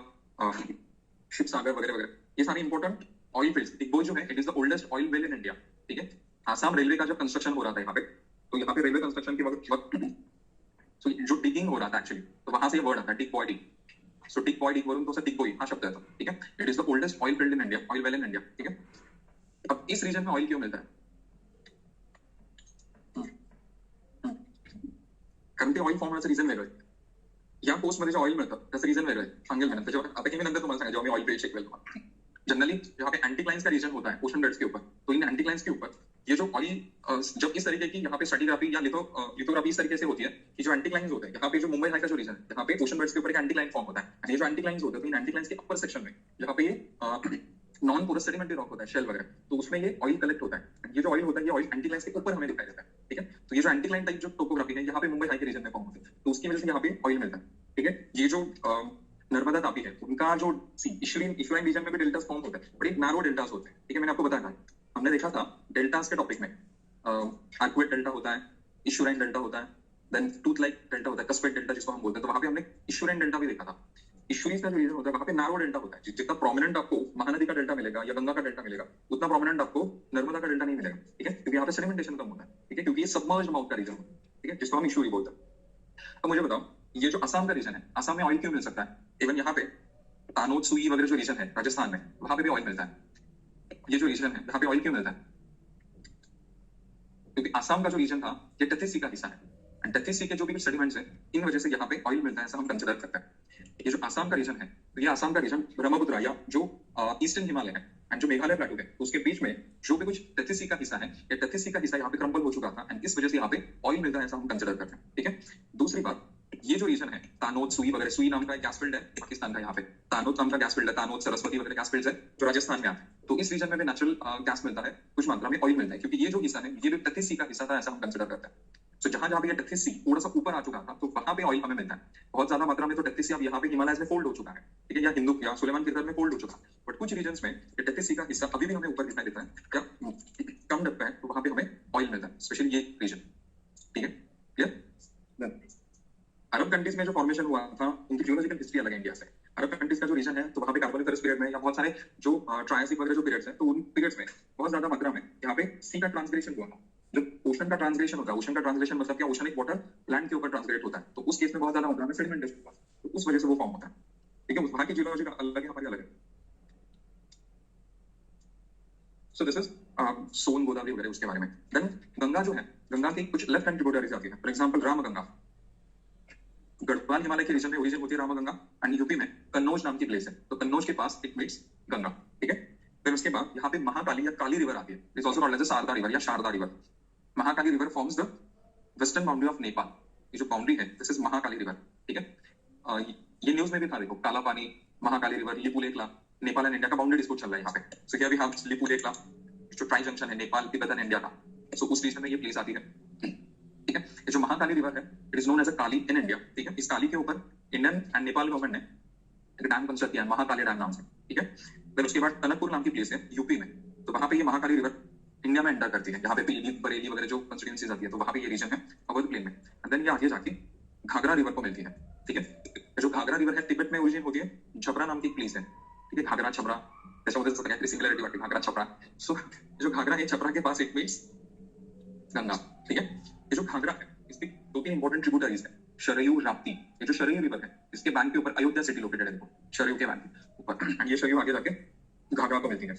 शिवसागर वगैरह वगैरह, ये सारे इंपॉर्टेंट ऑयल फील्ड्स। दिग्बोई जो है it is the oldest oil well in India, ठीक है। आसाम रेलवे का जब कंस्ट्रक्शन हो रहा था यहाँ पे, तो यहाँ पे रेलवे कंस्ट्रक्शन के वक्त so, जो डिगिंग हो रहा था एक्चुअली, तो वहां से ये वर्ड आता है डिगबॉय, सो डिगबॉय डिग वरून तो से दिग्बोई हा शब्द आता है, ठीक है। It is the oldest oil field in India, oil well in India, ठीक है। अब इस रीजन में ऑयल क्यों मिलता है? कारण ते ऑयल फॉर्म होण्याचं रिझन वेगळं आहे. या पोस्ट मध्ये जे ऑयल मिळतं त्याचं रिझन वेगळं आहे, सांगेल मी नंतर, आता की मी नंतर तुम्हाला सांगेल जेव्हा मी ऑयल फील्ड शिकवेल तुम्हाला। जनरली यहाँ पे एंटीक्लाइंस का रीजन होता है ओशन बेड्स के ऊपर, तो इन एंटीक्लाइंस के ऊपर ये जो ऑयल जब इस तरीके की यहाँ पे स्ट्रेटिग्राफी या लिथोग्राफी इस तरीके से होती है कि जो एंटीक्लाइंस होते हैं, यहाँ पे जो मुंबई हाई का जो रीजन है, यहाँ पे ओशन बेड्स के ऊपर एक एंटीक्लाइन फॉर्म होता है, ये जो एंटीक्लाइंस होते हैं तो इन एंटीक्लाइंस के अपर सेक्शन में यहाँ पे नॉन पोरस सेडिमेंट्री रॉक होता है, शेल वगैरह, तो उसमें ये ऑयल कलेक्ट होता है। ये जो ऑयल होता है ये ऑयल एंटीक्लाइंस के ऊपर हमें दिखाई देता है, ठीक है। तो ये जो एंटीक्लाइन टाइप जो टोपोग्राफी है यहाँ पे मुंबई हाई के रीजन में फॉर्म होती है, तो उसकी वजह से यहाँ पे ऑयल मिलता है, ठीक है। ये जो नर्मदा तापी है उनका जो इशुलाइन रीजन में भी डेल्टास फॉर्म होता है, बड़े नैरो डेल्टास होते हैं, ठीक है। मैंने आपको बताया था, हमने देखा था डेल्टास के टॉपिक में, आर्कुएट डेल्टा होता है, इशुलाइन डेल्टा होता है, देन टूथ लाइक डेल्टा होता है, कस्पेट डेल्टा जिसको हम बोलते हैं, तो वहां पे हमने इशुलाइन डेल्टा भी देखा था। इशुरीज का जो रीजन होता है वहां पे नैरो डेल्टा होता है, जितना प्रोमिनेंट आपको महानदी का डेल्टा मिलेगा या गंगा का डेल्टा मिलेगा उतना प्रोमिनेंट आपको नर्मदा का डेल्टा नहीं मिलेगा, ठीक है, क्योंकि यहाँ पे सेडिमेंटेशन कम होता है, ठीक है, क्योंकि ये सबमर्ज माउथ का रीजन होता है, ठीक है, जिसको हम इशुरी बोलते हैं। अब मुझे बताओ ये जो असम का रीजन है, असम में ऑयल क्यों मिल सकता है? इवन यहाँ पे तानोद सुई वगैरह जो रीजन है राजस्थान में, वहां पे भी ऑयल मिलता है। ये जो रीजन है वहां पे ऑयल क्यों मिलता है? क्योंकि आसाम का जो रीजन था ये टेथिस सी का हिस्सा है, एंड टेथिस सी के जो भी सेडिमेंट्स हैं इन वजह से यहाँ पे ऑयल मिलता है, ऐसा हम कंसिडर करते हैं। ये जो आसाम का रीजन है, तो ये आसाम का रीजन ब्रह्मपुत्र या जो ईस्टर्न हिमालय है एंड जो मेघालय प्लेटो है, तो उसके बीच में जो भी कुछ टेथिस सी का हिस्सा है, ये टेथिस सी का हिस्सा यहाँ पे क्रम्बल हो चुका था, एंड इस वजह से यहाँ पे ऑयल मिलता है, ऐसा हम कंसिडर करते हैं, ठीक है। दूसरी बात, ये जो रीजन है तानोद सुई वगैरह, सुई नाम का एक गैस फील्ड है पाकिस्तान का, यहाँ पे तानोद नाम का गैस फील्ड है, तानोद सरस्वती वगैरह गैस फील्ड है जो राजस्थान में आते हैं, तो इस रीजन में भी नेचुरल गैस मिलता है, कुछ मात्रा में ऑयल मिलता है, क्योंकि ये जो हिस्सा है ये भी टेथिस सी का हिस्सा था, ऐसा हम कंसिडर करते हैं। तो जहां जहां पे ये टेथिस सी थोड़ा सा ऊपर आ चुका था तो वहां पे ऑयल हमें मिलता है बहुत ज्यादा मात्रा में, तो टेथिस सी अब यहाँ पे हिमालय में फोल्ड हो चुका है, ठीक है, या हिंदू या सुलेमान किरदार में फोल्ड हो चुका है, बट कुछ रीजन्स में ये टेथिस सी का हिस्सा अभी भी हमें ऊपर दिखाई देता है या कम डब्बा है, तो वहां पे हमें ऑयल मिलता है, स्पेशली ये रीजन, ठीक है, क्लियर। अरब कंट्रीज में जो फॉर्मेशन हुआ था उनकी जियोलॉजिकल हिस्ट्री अलग है इंडिया से। अरब कंट्रीज का जो रीजन है तो वहां पे कार्बोनिफेरस पीरियड में या बहुत सारे जो ट्रायसिक वगैरह जो पीरियड्स हैं, तो उन पीरियड्स में बहुत ज्यादा मात्रा में यहाँ पे सी का ट्रांसग्रेशन हुआ। जब ओशन का ट्रांसग्रेशन होता है, ओशन का ट्रांसग्रेशन मतलब क्या, ओशनिक वाटर लैंड के ऊपर ट्रांसग्रेट होता है, तो उस केस में बहुत ज्यादा मात्रा में सेडिमेंटेशन होता है, तो उस वजह से वो फॉर्म होता है, ठीक है। वहां की जियोलॉजी का अलग है, हमारी अलग है। सो दिस इज सोन गोदावरी वगैरह उसके बारे में। देन गंगा जो है, गंगा की कुछ लेफ्ट हैंड ट्रिब्यूटरीज आती है, फॉर एग्जांपल रामगंगा, गढ़वाल हिमालय के रीजन में ओरिजिन होती है रामगंगा, एंड यूपी में कन्नौज नाम की प्लेस है, तो कन्नौज के पास इट मीट्स गंगा, ठीक है। फिर उसके बाद यहाँ पे महाकाली या काली रिवर आती है, is also called as Sharda river या Sharda river. Mahakali river forms the western boundary of Nepal, ये जो बाउंड्री है दिस इज महाकाली रिवर, ठीक है। ये न्यूज में भी था, देखो Kala Pani, Mahakali river, Lipulekh La, Nepal and India का बाउंड्री डिस्प्यूट चल रहा है यहाँ पे। So here we have Lipulekh La जो ट्राई जंक्शन है नेपाल, तिब्बत एंड इंडिया का, सो उस रीजन में ये प्लेस आती है, ठीक है। ये जो महाकाली रिवर है it is known as a Kali in India, ठीक है। इस काली के ऊपर इंडियन एंड नेपाल गवर्नमेंट ने एक डैम कंस्ट्रक्ट किया महाकाली डैम नाम से, ठीक है। फिर उसके बाद टनकपुर नाम की प्लेस है यूपी में, तो वहां पे ये महाकाली रिवर इंडिया में एंटर करती है, यहाँ पे पीली बरेली वगैरह जो कंस्टिट्यूंसीज आती है, तो वहां पे ये रीजन है अवध प्लेन में। एंड देन ये आगे जाके घाघरा रिवर को मिलती है, ठीक है। जो घाघरा रिवर है तिब्बत में ओरिजिन होती है, छपरा नाम की एक प्लेस है, ठीक है, घाघरा छपरा, ऐसा उधर से कहते हैं सिमिलरिटी बाकी घाघरा छपरा। सो जो घाघरा है छपरा के पास इट मींस गंगा, ठीक है। ये जो घाघरा है इसकी दो तीन इंपॉर्टेंट ट्रिब्यूटरीज है, शरयू राप्ती। ये जो शरयू रिवर है इसके बैंक के ऊपर अयोध्या सिटी लोकेटेड है, देखो शरयू के बैंक के ऊपर, एंड ये शरयू आगे जाके घाघरा को मिलती है।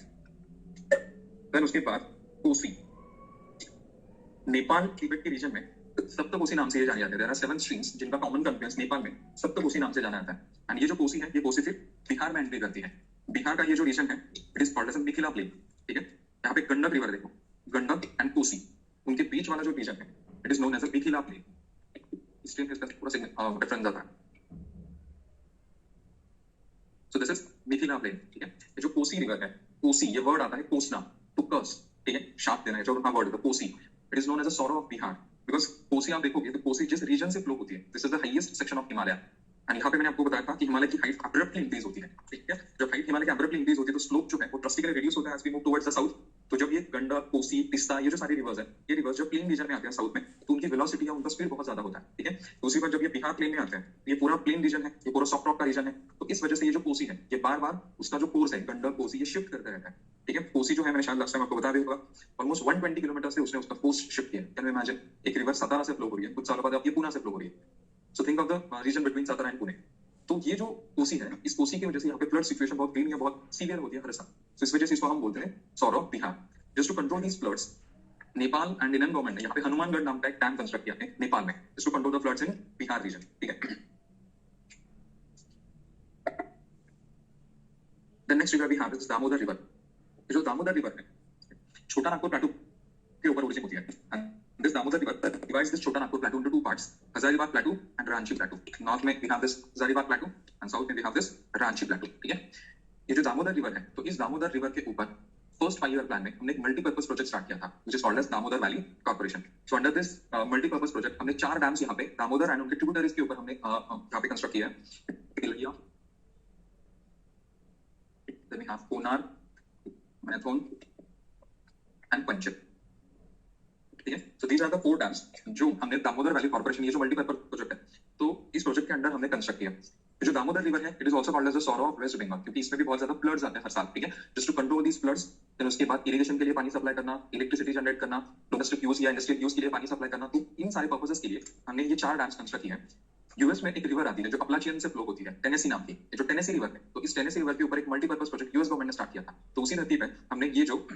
देन उसके बाद कोसी, नेपाल तिब्बत के रीजन में सप्तकोसी नाम से ये जाने जाते हैं। देयर आर 7 स्ट्रीम्स जिनका कॉमन कॉन्फ्लुएंस नेपाल में सप्तकोसी नाम से जाना जाता है। एंड ये जो कोसी है, ये कोसी फिर बिहार में एंट्री करती है। बिहार का ये जो रीजन है it is called as Mithila plain, ठीक है। यहाँ पे गंडक रिवर देखो, गंडक एंड कोसी, उनके बीच वाला जो रीजन है it is known as a Mithila plain. इसलिए इसका पूरा डिफरेंस आता है। So this is Mithila plain, ठीक है। ये जो कोसी रिवर है, कोसी ये वर्ड आता है कोसना, टू कर्स, ठीक है, शाप देना है, जो वर्ड है Kosi, it is known as a sorrow of Bihar. Because Kosi आप देखोगे तो कोसी जिस रीजन से फ्लो होती है, this is the highest section of Himalaya. And यहाँ पे मैंने आपको बताया था कि हिमालय की हाइट अब्रप्टली इंक्रीज होती है, ठीक है। जब हाइट हिमालय की अब्रप्टली इंक्रीज होती है तो स्लोप जो है वो ड्रास्टिकली रिड्यूस होता है as we move towards the south. तो जब ये गंडक, कोसी, तिस्ता, ये जो सारे रिवर्स है, ये रिवर्स जब प्लेन रीजन में आते हैं साउथ में, तो उनकी वेलोसिटी या उनका स्पीड बहुत ज्यादा होता है, ठीक है। दूसरी बार जब ये बिहार प्लेन में आते हैं, ये पूरा प्लेन रीजन है, ये पूरा सॉफ्ट रॉक का रीजन है, तो इस वजह से ये जो कोसी है ये बार बार उसका जो कोर्स है गंडक कोसी ये शिफ्ट करता रहता है, ठीक है। कोसी जो है मैंने शायद लास्ट टाइम आपको बता दिया होगा, ऑलमोस्ट 120 किलोमीटर से उसने उसका कोर्स शिफ्ट किया। कैन यू इमेजिन, एक रिवर सतारा से फ्लो हो रही है, कुछ सालों बाद अब ये पूना से फ्लो हो रही है। So think of the region between Satara and Pune. तो ये जो कोसी है, इस कोसी की वजह से यहाँ पे फ्लड सिचुएशन बहुत ग्रीन या बहुत सीवियर होती है हर साल। तो इस वजह से इसको हम बोलते हैं sorrow of Bihar. Just to control these floods, Nepal and Indian government ने यहाँ पे हनुमानगढ़ नाम का एक डैम कंस्ट्रक्ट किया है नेपाल में, just to control the floods in Bihar region, ठीक है। The next river we have is Damodar river. जो दामोदर रिवर है छोटा नागपुर प्लेटू के ऊपर ओरिजिन होती है। This Damodar river divides this Chota Nagpur plateau into two parts, Hazaribagh plateau and Ranchi plateau. North में we have this Hazaribagh plateau and south में we have this Ranchi plateau, ठीक है। ये जो दामोदर रिवर है, तो इस दामोदर रिवर के ऊपर फर्स्ट 5 ईयर प्लान में हमने एक मल्टीपर्पज प्रोजेक्ट स्टार्ट किया था, which is called as Damodar valley corporation. So under this multipurpose project हमने 4 डैम्स यहाँ पे दामोदर एंड उनके ट्रिब्यूटरीज के ऊपर हमने यहाँ पे कंस्ट्रक्ट किया है। Tilaiya, then we have Konar, Maithon and Panchet, ठीक है। So these are the 4 dams जो हमने दामोदर वैली कॉर्पोरेशन, ये जो मल्टीपर्पज प्रोजेक्ट है, तो इस प्रोजेक्ट के अंडर हमने कंस्ट्रक्ट किया। जो दामोदर रिवर है it is also called as the sorrow of West Bengal, क्योंकि इसमें भी बहुत ज्यादा फ्लड्स आते हैं हर साल, ठीक है। Just to control these floods, then उसके बाद इरिगेशन के लिए पानी सप्लाई करना, इलेक्ट्रिसिटी जनरेट करना, डोमेस्टिक यूज या इंडस्ट्रियल यूज के लिए पानी सप्लाई करना, तो इन सारे पर्पसेस के लिए हमने ये 4 डैम्स कंस्ट्रक्ट किए हैं। यूएस में एक रिवर आती है जो अपलाचियन से फ्लो होती है, टेनेसी नाम की, ये जो टेनेसी रिवर है, तो इस टेनेसी रिवर के ऊपर एक मल्टीपर्पज प्रोजेक्ट यूएस गवर्नमेंट ने स्टार्ट किया था। तो उसी धरती पे हमने ये जो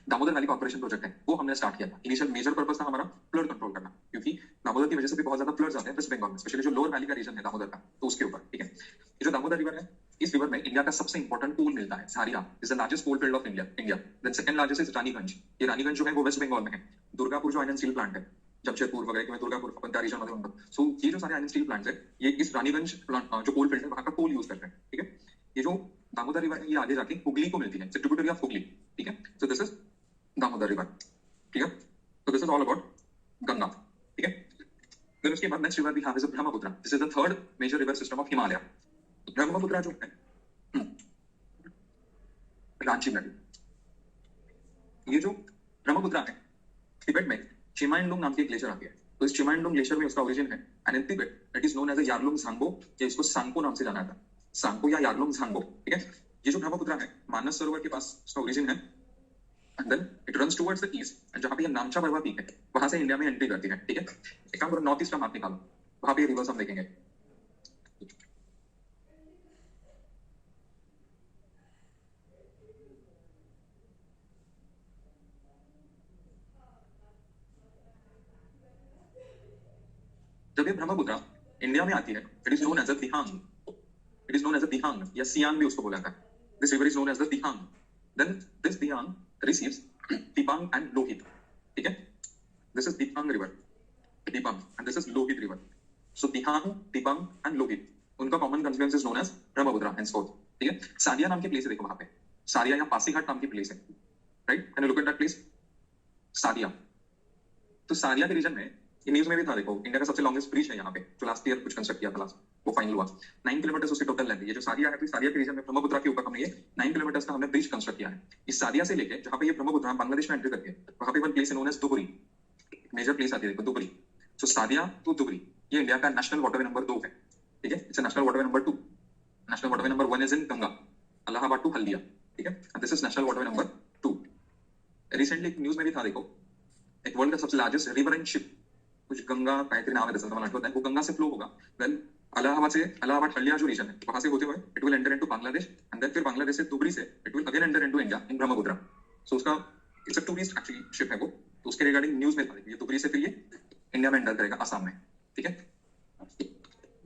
दामोदर वैली कॉर्पोरेशन प्रोजेक्ट है वो हमने स्टार्ट किया था। इनिशियल मेजर पर्पस था हमारा फ्लड कंट्रोल करना, क्योंकि दामोदर की वजह से भी बहुत ज्यादा फ्लड्स आते हैं वेस्ट बंगाल में, स्पेशली जो लोअर वैली का रीजन है दामोदर का, तो उसके ऊपर, ठीक है। ये जो दामोदर रिवर है, इस रिवर में इंडिया का सबसे इंपॉर्टेंट कोल मिलता है, Jharia is the largest coal field of India. Then second largest is Raniganj. ये रानीगंज जो है वो वेस्ट बंगाल में है। दुर्गापुर जो आयरन स्टील प्लांट है, जमशेदपुर वगैरह में दुर्गापुर अपन का रीजन वाले उनका, सो ये जो सारे आयरन स्टील प्लांट्स है ये इस रानीगंज प्लांट जो कोल फील्ड है वहां का कोल यूज करते हैं, ठीक है। ये जो दामोदर रिवर है ये आगे जाके हुगली को मिलती है, ट्रिब्यूटरी ऑफ हुगली, ठीक है। So this is Damodar river, ठीक है। तो this is all about Ganga, ठीक है। फिर उसके बाद next river we have is Brahmaputra. This is the third major river system of Himalaya. Brahmaputra जो है रांची में, ये जो ब्रह्मपुत्र है तिब्बत में चिमाइंडुंग नाम की ग्लेशियर आती है, तो इस चिमाइंडुंग ग्लेशियर में उसका ओरिजिन है। And in Tibet it is known as a Yarlung Zangbo, या इसको सांगपो नाम से जाना जाता है, सांगपो या यारलुंग झांगबो, ठीक है। ये जो ब्रह्मपुत्र है मानस सरोवर के पास उसका ओरिजिन है, and then it runs towards the east, and जहां पे ये नामचा बरवा पीक है वहां से इंडिया में एंट्री करती है, ठीक है। एक काम करो, नॉर्थ ईस्ट का मैप निकालो, वहां पे रिवर्स हम देखेंगे। जब ये ब्रह्मपुत्र इंडिया में आती है it is known as a Dihang, it is known as a Dihang या सियांग भी उसको बोला जाता है। This river is known as the Dihang. Then this Dihang receives Dibang and Lohit, ठीक है। This is Dibang river, Dibang, and this is Lohit river. So Dihang, Dibang and Lohit, उनका common confluence is known as Brahmaputra henceforth, ठीक है। सारिया नाम की प्लेस है, देखो वहां पे सारिया या पासीघाट नाम की प्लेस है, right. Can you look at that place, सारिया। तो सारिया के रीजन में ये न्यूज में भी था, देखो इंडिया का सबसे लॉन्गेस्ट ब्रिज है यहाँ पे, जो लास्ट ईयर कुछ कंस्ट्रक्ट किया था लास्ट, वो फाइनल हुआ। 9 किलोमीटर उसकी टोटल लेंथ है। ये जो सादिया है, तो सादिया के रीजन में ब्रह्मपुत्र के ऊपर हमने ये 9 किलोमीटर का हमने ब्रिज कंस्ट्रक्ट किया है। इस सादिया से लेके जहाँ पे ये ब्रह्मपुत्र बांग्लादेश में एंट्री करती है, वहाँ पे one place known as Dhubri, major place आती है, देखो दुबरी। सो सादिया टू दुबरी, ये इंडिया का नेशनल वाटरवे नंबर 2 है, ठीक है। It's national waterway number 2। National waterway number 1 is in Ganga, Allahabad to Haldia, ठीक है। And this is national waterway number 2। Recently एक न्यूज में भी था, देखो एक वर्ल्ड का सबसे लार्जेस्ट रिवर एंड शिप, कुछ गंगा काहीतरी नाव है त्याचं, मला आठवत नाही, वो गंगा से फ्लो होगा। देन इलाहाबाद हल्दिया जो रीजन है वहां से होते हुए it will enter into Bangladesh, and then फिर बांग्लादेश से दुबरी से it will again enter into India in Brahmaputra. So उसका it's a tourist actually ship है वो, तो उसके रिगार्डिंग न्यूज में था, ये दुबरी से फिर ये इंडिया में एंटर करेगा आसाम में, ठीक है।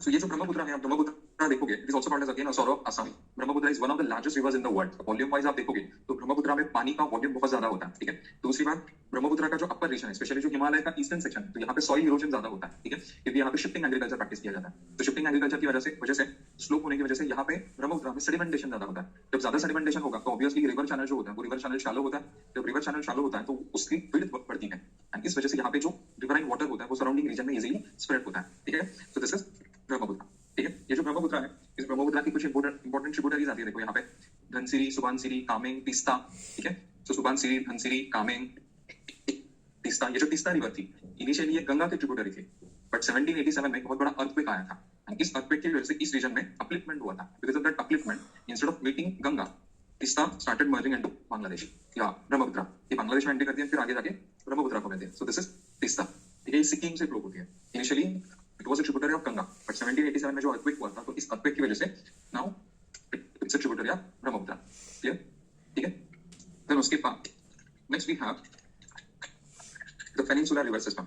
सो ये जो ब्रह्मपुत्र है, आप ब्रह्मपुत्र देखोगे, it is also called as again a sort of आसामी। Brahmaputra is one of the largest rivers in the world. Volume wise आप देखोगे तो ब्रह्मपुत्र में पानी का वॉल्यूम बहुत ज्यादा होता है, ठीक है। दूसरी बात, ब्रह्मपुत्र का जो अपर रीजन है, स्पेशली जो हिमालय का ईस्टर्न सेक्शन है, तो यहाँ पे सॉइल इरोजन ज्यादा होता है, ठीक है, क्योंकि यहाँ पे शिफ्टिंग एग्रीकल्चर प्रैक्टिस किया जाता है। तो शिफ्टिंग एग्रीकल्चर की वजह से स्लोप होने की वजह से यहाँ पे ब्रह्मपुत्र में सेडिमेंटेशन ज्यादा होता है। जब ज्यादा सेडिमेंटेशन होगा तो ऑब्वियसली रिवर चैनल जो होता है वो रिवर चैनल शैलो होता है। जब रिवर चैनल शैलो होता है तो उसकी विड्थ बढ़ती है, एंड इस वजह से यहाँ पे जो रिवराइन वाटर होता है वो सराउंडिंग रीजन में इजीली स्प्रेड होता है, ठीक है। सो दिस इज ब्रह्मपुत्र, ठीक है। ये जो ब्रह्मपुत्र है, इस ब्रह्मपुत्र की कुछ इंपॉर्टेंट ट्रिब्यूटरीज आती है, देखो यहाँ पे धनसिरी, सुबनसिरी, कामेंग, तीस्ता, ठीक है। तो सुबनसिरी, धनसिरी, कामेंग, तीस्ता, ये जो तीस्ता रिवर थी इनिशियली ये गंगा की ट्रिब्यूटरी थी, बट 1787 में बहुत बड़ा अर्थक्वेक आया था, एंड इस अर्थक्वेक की वजह से इस रीजन में अपलिफ्टमेंट हुआ था। Because of that upliftment, instead of meeting Ganga, Teesta started merging into Bangladesh या ब्रह्मपुत्र। ये बांग्लादेश में एंट्री करती है, फिर आगे जाके ब्रह्मपुत्र को मिलती है। सो दिस इज तीस्ता, ठीक है। ये सिक्किम से फ्लो होती है। Initially it was a tributary of Ganga, but 1787 में जो अर्थक्वेक हुआ था, तो इस अर्थक्वेक की वजह से now it's a tributary of Brahmaputra, clear, ठीक है। देन उसके बाद next we have the peninsular river system.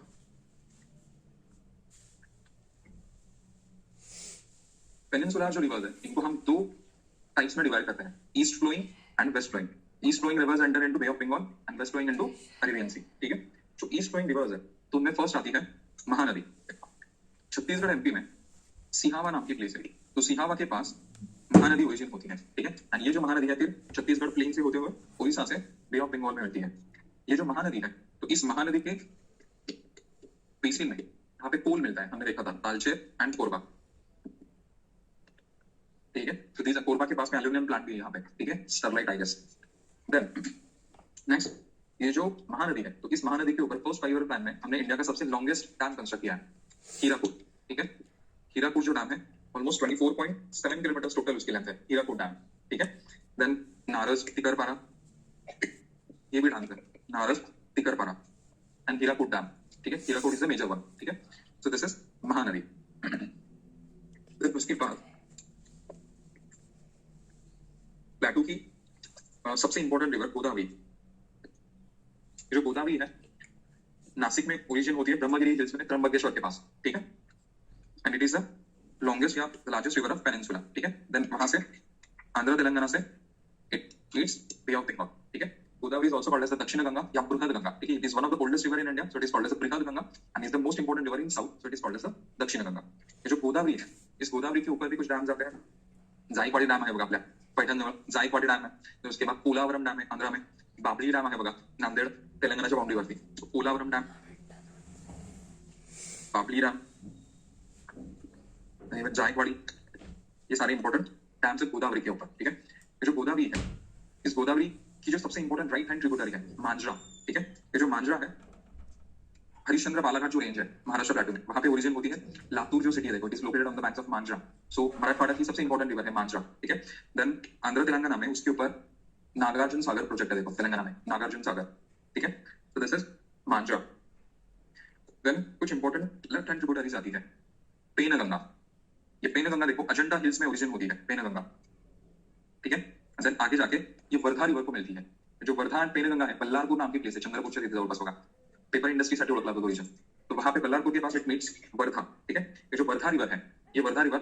Peninsular जो रिवर्स है, इनको हम दो टाइप्स में डिवाइड करते हैं, east flowing and west flowing. East flowing rivers enter into Bay of Bengal and west flowing into Arabian Sea, ठीक है। जो ईस्ट फ्लोइंग रिवर्स है, तो उनमें फर्स्ट आती है महानदी। छत्तीसगढ़ एमपी में सिहावा नाम की प्लेस है, तो सिहावा के पास महानदी ओरिजिन होती है, ठीक है। एंड ये जो महानदी है फिर छत्तीसगढ़ प्लेन से होते हुए उड़ीसा से बे ऑफ बंगाल में मिलती है। ये जो महानदी है, तो इस महानदी के बेसिन में यहाँ पे पोल मिलता है, हमने देखा था तालचेर एंड कोरबा, ठीक है। तो दीज कोरबा के पास में एल्यूमिनियम प्लांट भी है यहाँ पे, ठीक है, Sterlite I guess. Then next, ये जो महानदी है, तो इस महानदी के ऊपर फर्स्ट 5 ईयर प्लान में हमने इंडिया का सबसे लॉन्गेस्ट डैम कंस्ट्रक्ट किया है, हीराकुड, ठीक है। हीराकुड जो डैम है ऑलमोस्ट 24.7 किलोमीटर टोटल उसकी लेंथ है, हीराकुड डैम, ठीक है। देन नारस, तिकरपारा, ये भी डैम है, नारस, तिकरपारा एंड हीराकुड डैम, ठीक है। Hirakud is the major one, ठीक है। So this is Mahanadi. फिर उसके बाद प्लेटू की सबसे इंपॉर्टेंट रिवर गोदावरी। जो गोदावरी है नासिक में ओरिजिन होती है, ब्रह्मगिरी हिल्स में त्र्यंबकेश्वर के पास, ठीक है। And it is the longest या लार्जेस्ट रिवर ऑफ पेनिनसुला, ठीक है। देन वहां से आंध्र तेलंगाना से it meets Bay of Bengal, ठीक है। Godavari is also called as the Dakshin Ganga या बृहद गंगा, ठीक है। It is one of the oldest river in India, so it is called as the Brihad Ganga and is the most important river in south, so it is called as the Dakshin Ganga. ये जो गोदावरी है, इस गोदावरी के ऊपर भी कुछ डैम्स आते हैं। जायकवाडी डॅम आहे बघा आपल्या पैठणजवळ, जायकवाडी डॅम है। फिर उसके बाद पोलावरम डॅम है आंध्रा में, बाबली डॅम आहे बघा नांदेड तेलंगणाच्या बाउंड्रीवरती, पोलावरम डॅम, बाबली डॅम, जायकवाड़ी, ये सारे इंपॉर्टेंट डैम्स है गोदावरी के ऊपर, ठीक है। ये जो गोदावरी है, इस गोदावरी की जो सबसे इंपॉर्टेंट राइट हैंड ट्रिब्यूटरी है मांजरा, ठीक है। ये जो मांजरा है, हरिश्चंद्र बालाघाट जो रेंज है महाराष्ट्र प्लेटू में, वहां पे ओरिजिन होती है। लातूर जो सिटी है, देखो it is located on the banks of Manjra, so Marathwada की सबसे इंपॉर्टेंट रिवर है मांजरा, ठीक है। देन आंध्र तेलंगाना में उसके ऊपर नागार्जुन सागर प्रोजेक्ट है, देखो तेलंगाना में नागार्जुन सागर, ठीक है। So this is Manjra. Then कुछ इंपॉर्टेंट लेफ्ट हैंड ट्रिब्यूटरीज आती है, पेनगंगा। ये पेनगंगा देखो अजंता हिल्स में ओरिजिन होती है पेनगंगा, ठीक है। देन आगे जाके ये वर्धा रिवर को मिलती है। जो वर्धा एंड पेनगंगा है, बल्लारपुर नाम की प्लेस है, चंद्रपूरच्या तिथे जवळपास होगा, पेपर इंडस्ट्री साठी ओळखला जातो ओरिजिन, तो वहां पे बल्लारपुर के पास इट मीट्स वर्धा, ठीक है। ये जो वर्धा रिवर है, ये वर्धा रिवर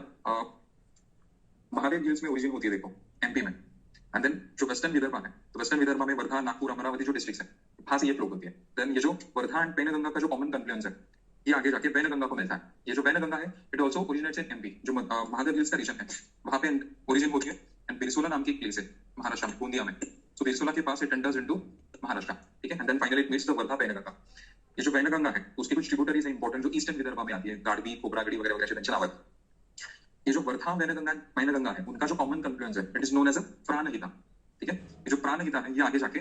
महादेव हिल्स में ओरिजिन होती है, देखो एमपी में। एंड देन जो वेस्टर्न विदर्भा है, तो वेस्टर्न विदर्भा में वर्धा, नागपुर, अमरावती जो डिस्ट्रिक्ट है, वहां से ये फ्लो होती है। देन ये जो वर्धा एंड पेनगंगा का जो कॉमन कन्फ्लुएंस है, ये आगे जाके वैनगंगा को मिलता है। ये जो वैनगंगा है, it also originates in MP, जो महादेव हिल्स का रीजन है, वहां पे ओरिजिन होती है। एंड बिरसोला नाम की एक प्लेस है महाराष्ट्र में, गोंदिया में, सो बिरसोला के पास इट एंटर्स इनटू महाराष्ट्र, ठीक है। And then finally it meets the Wardha Penganga. ये जो वैनगंगा है उसकी कुछ ट्रिब्यूटरीज है इंपॉर्टेंट जो ईस्टर्न विदर्भ में आती है, गाड़वी, खोब्रागडी वगैरह वगैरह त्यांची नावं आहेत. ये जो वर्धा वैनगंगा है उनका जो कॉमन कन्फ्लुएंस है it is known as a Pranhita. ठीक है, ये जो प्राणहिता है ये आगे जाके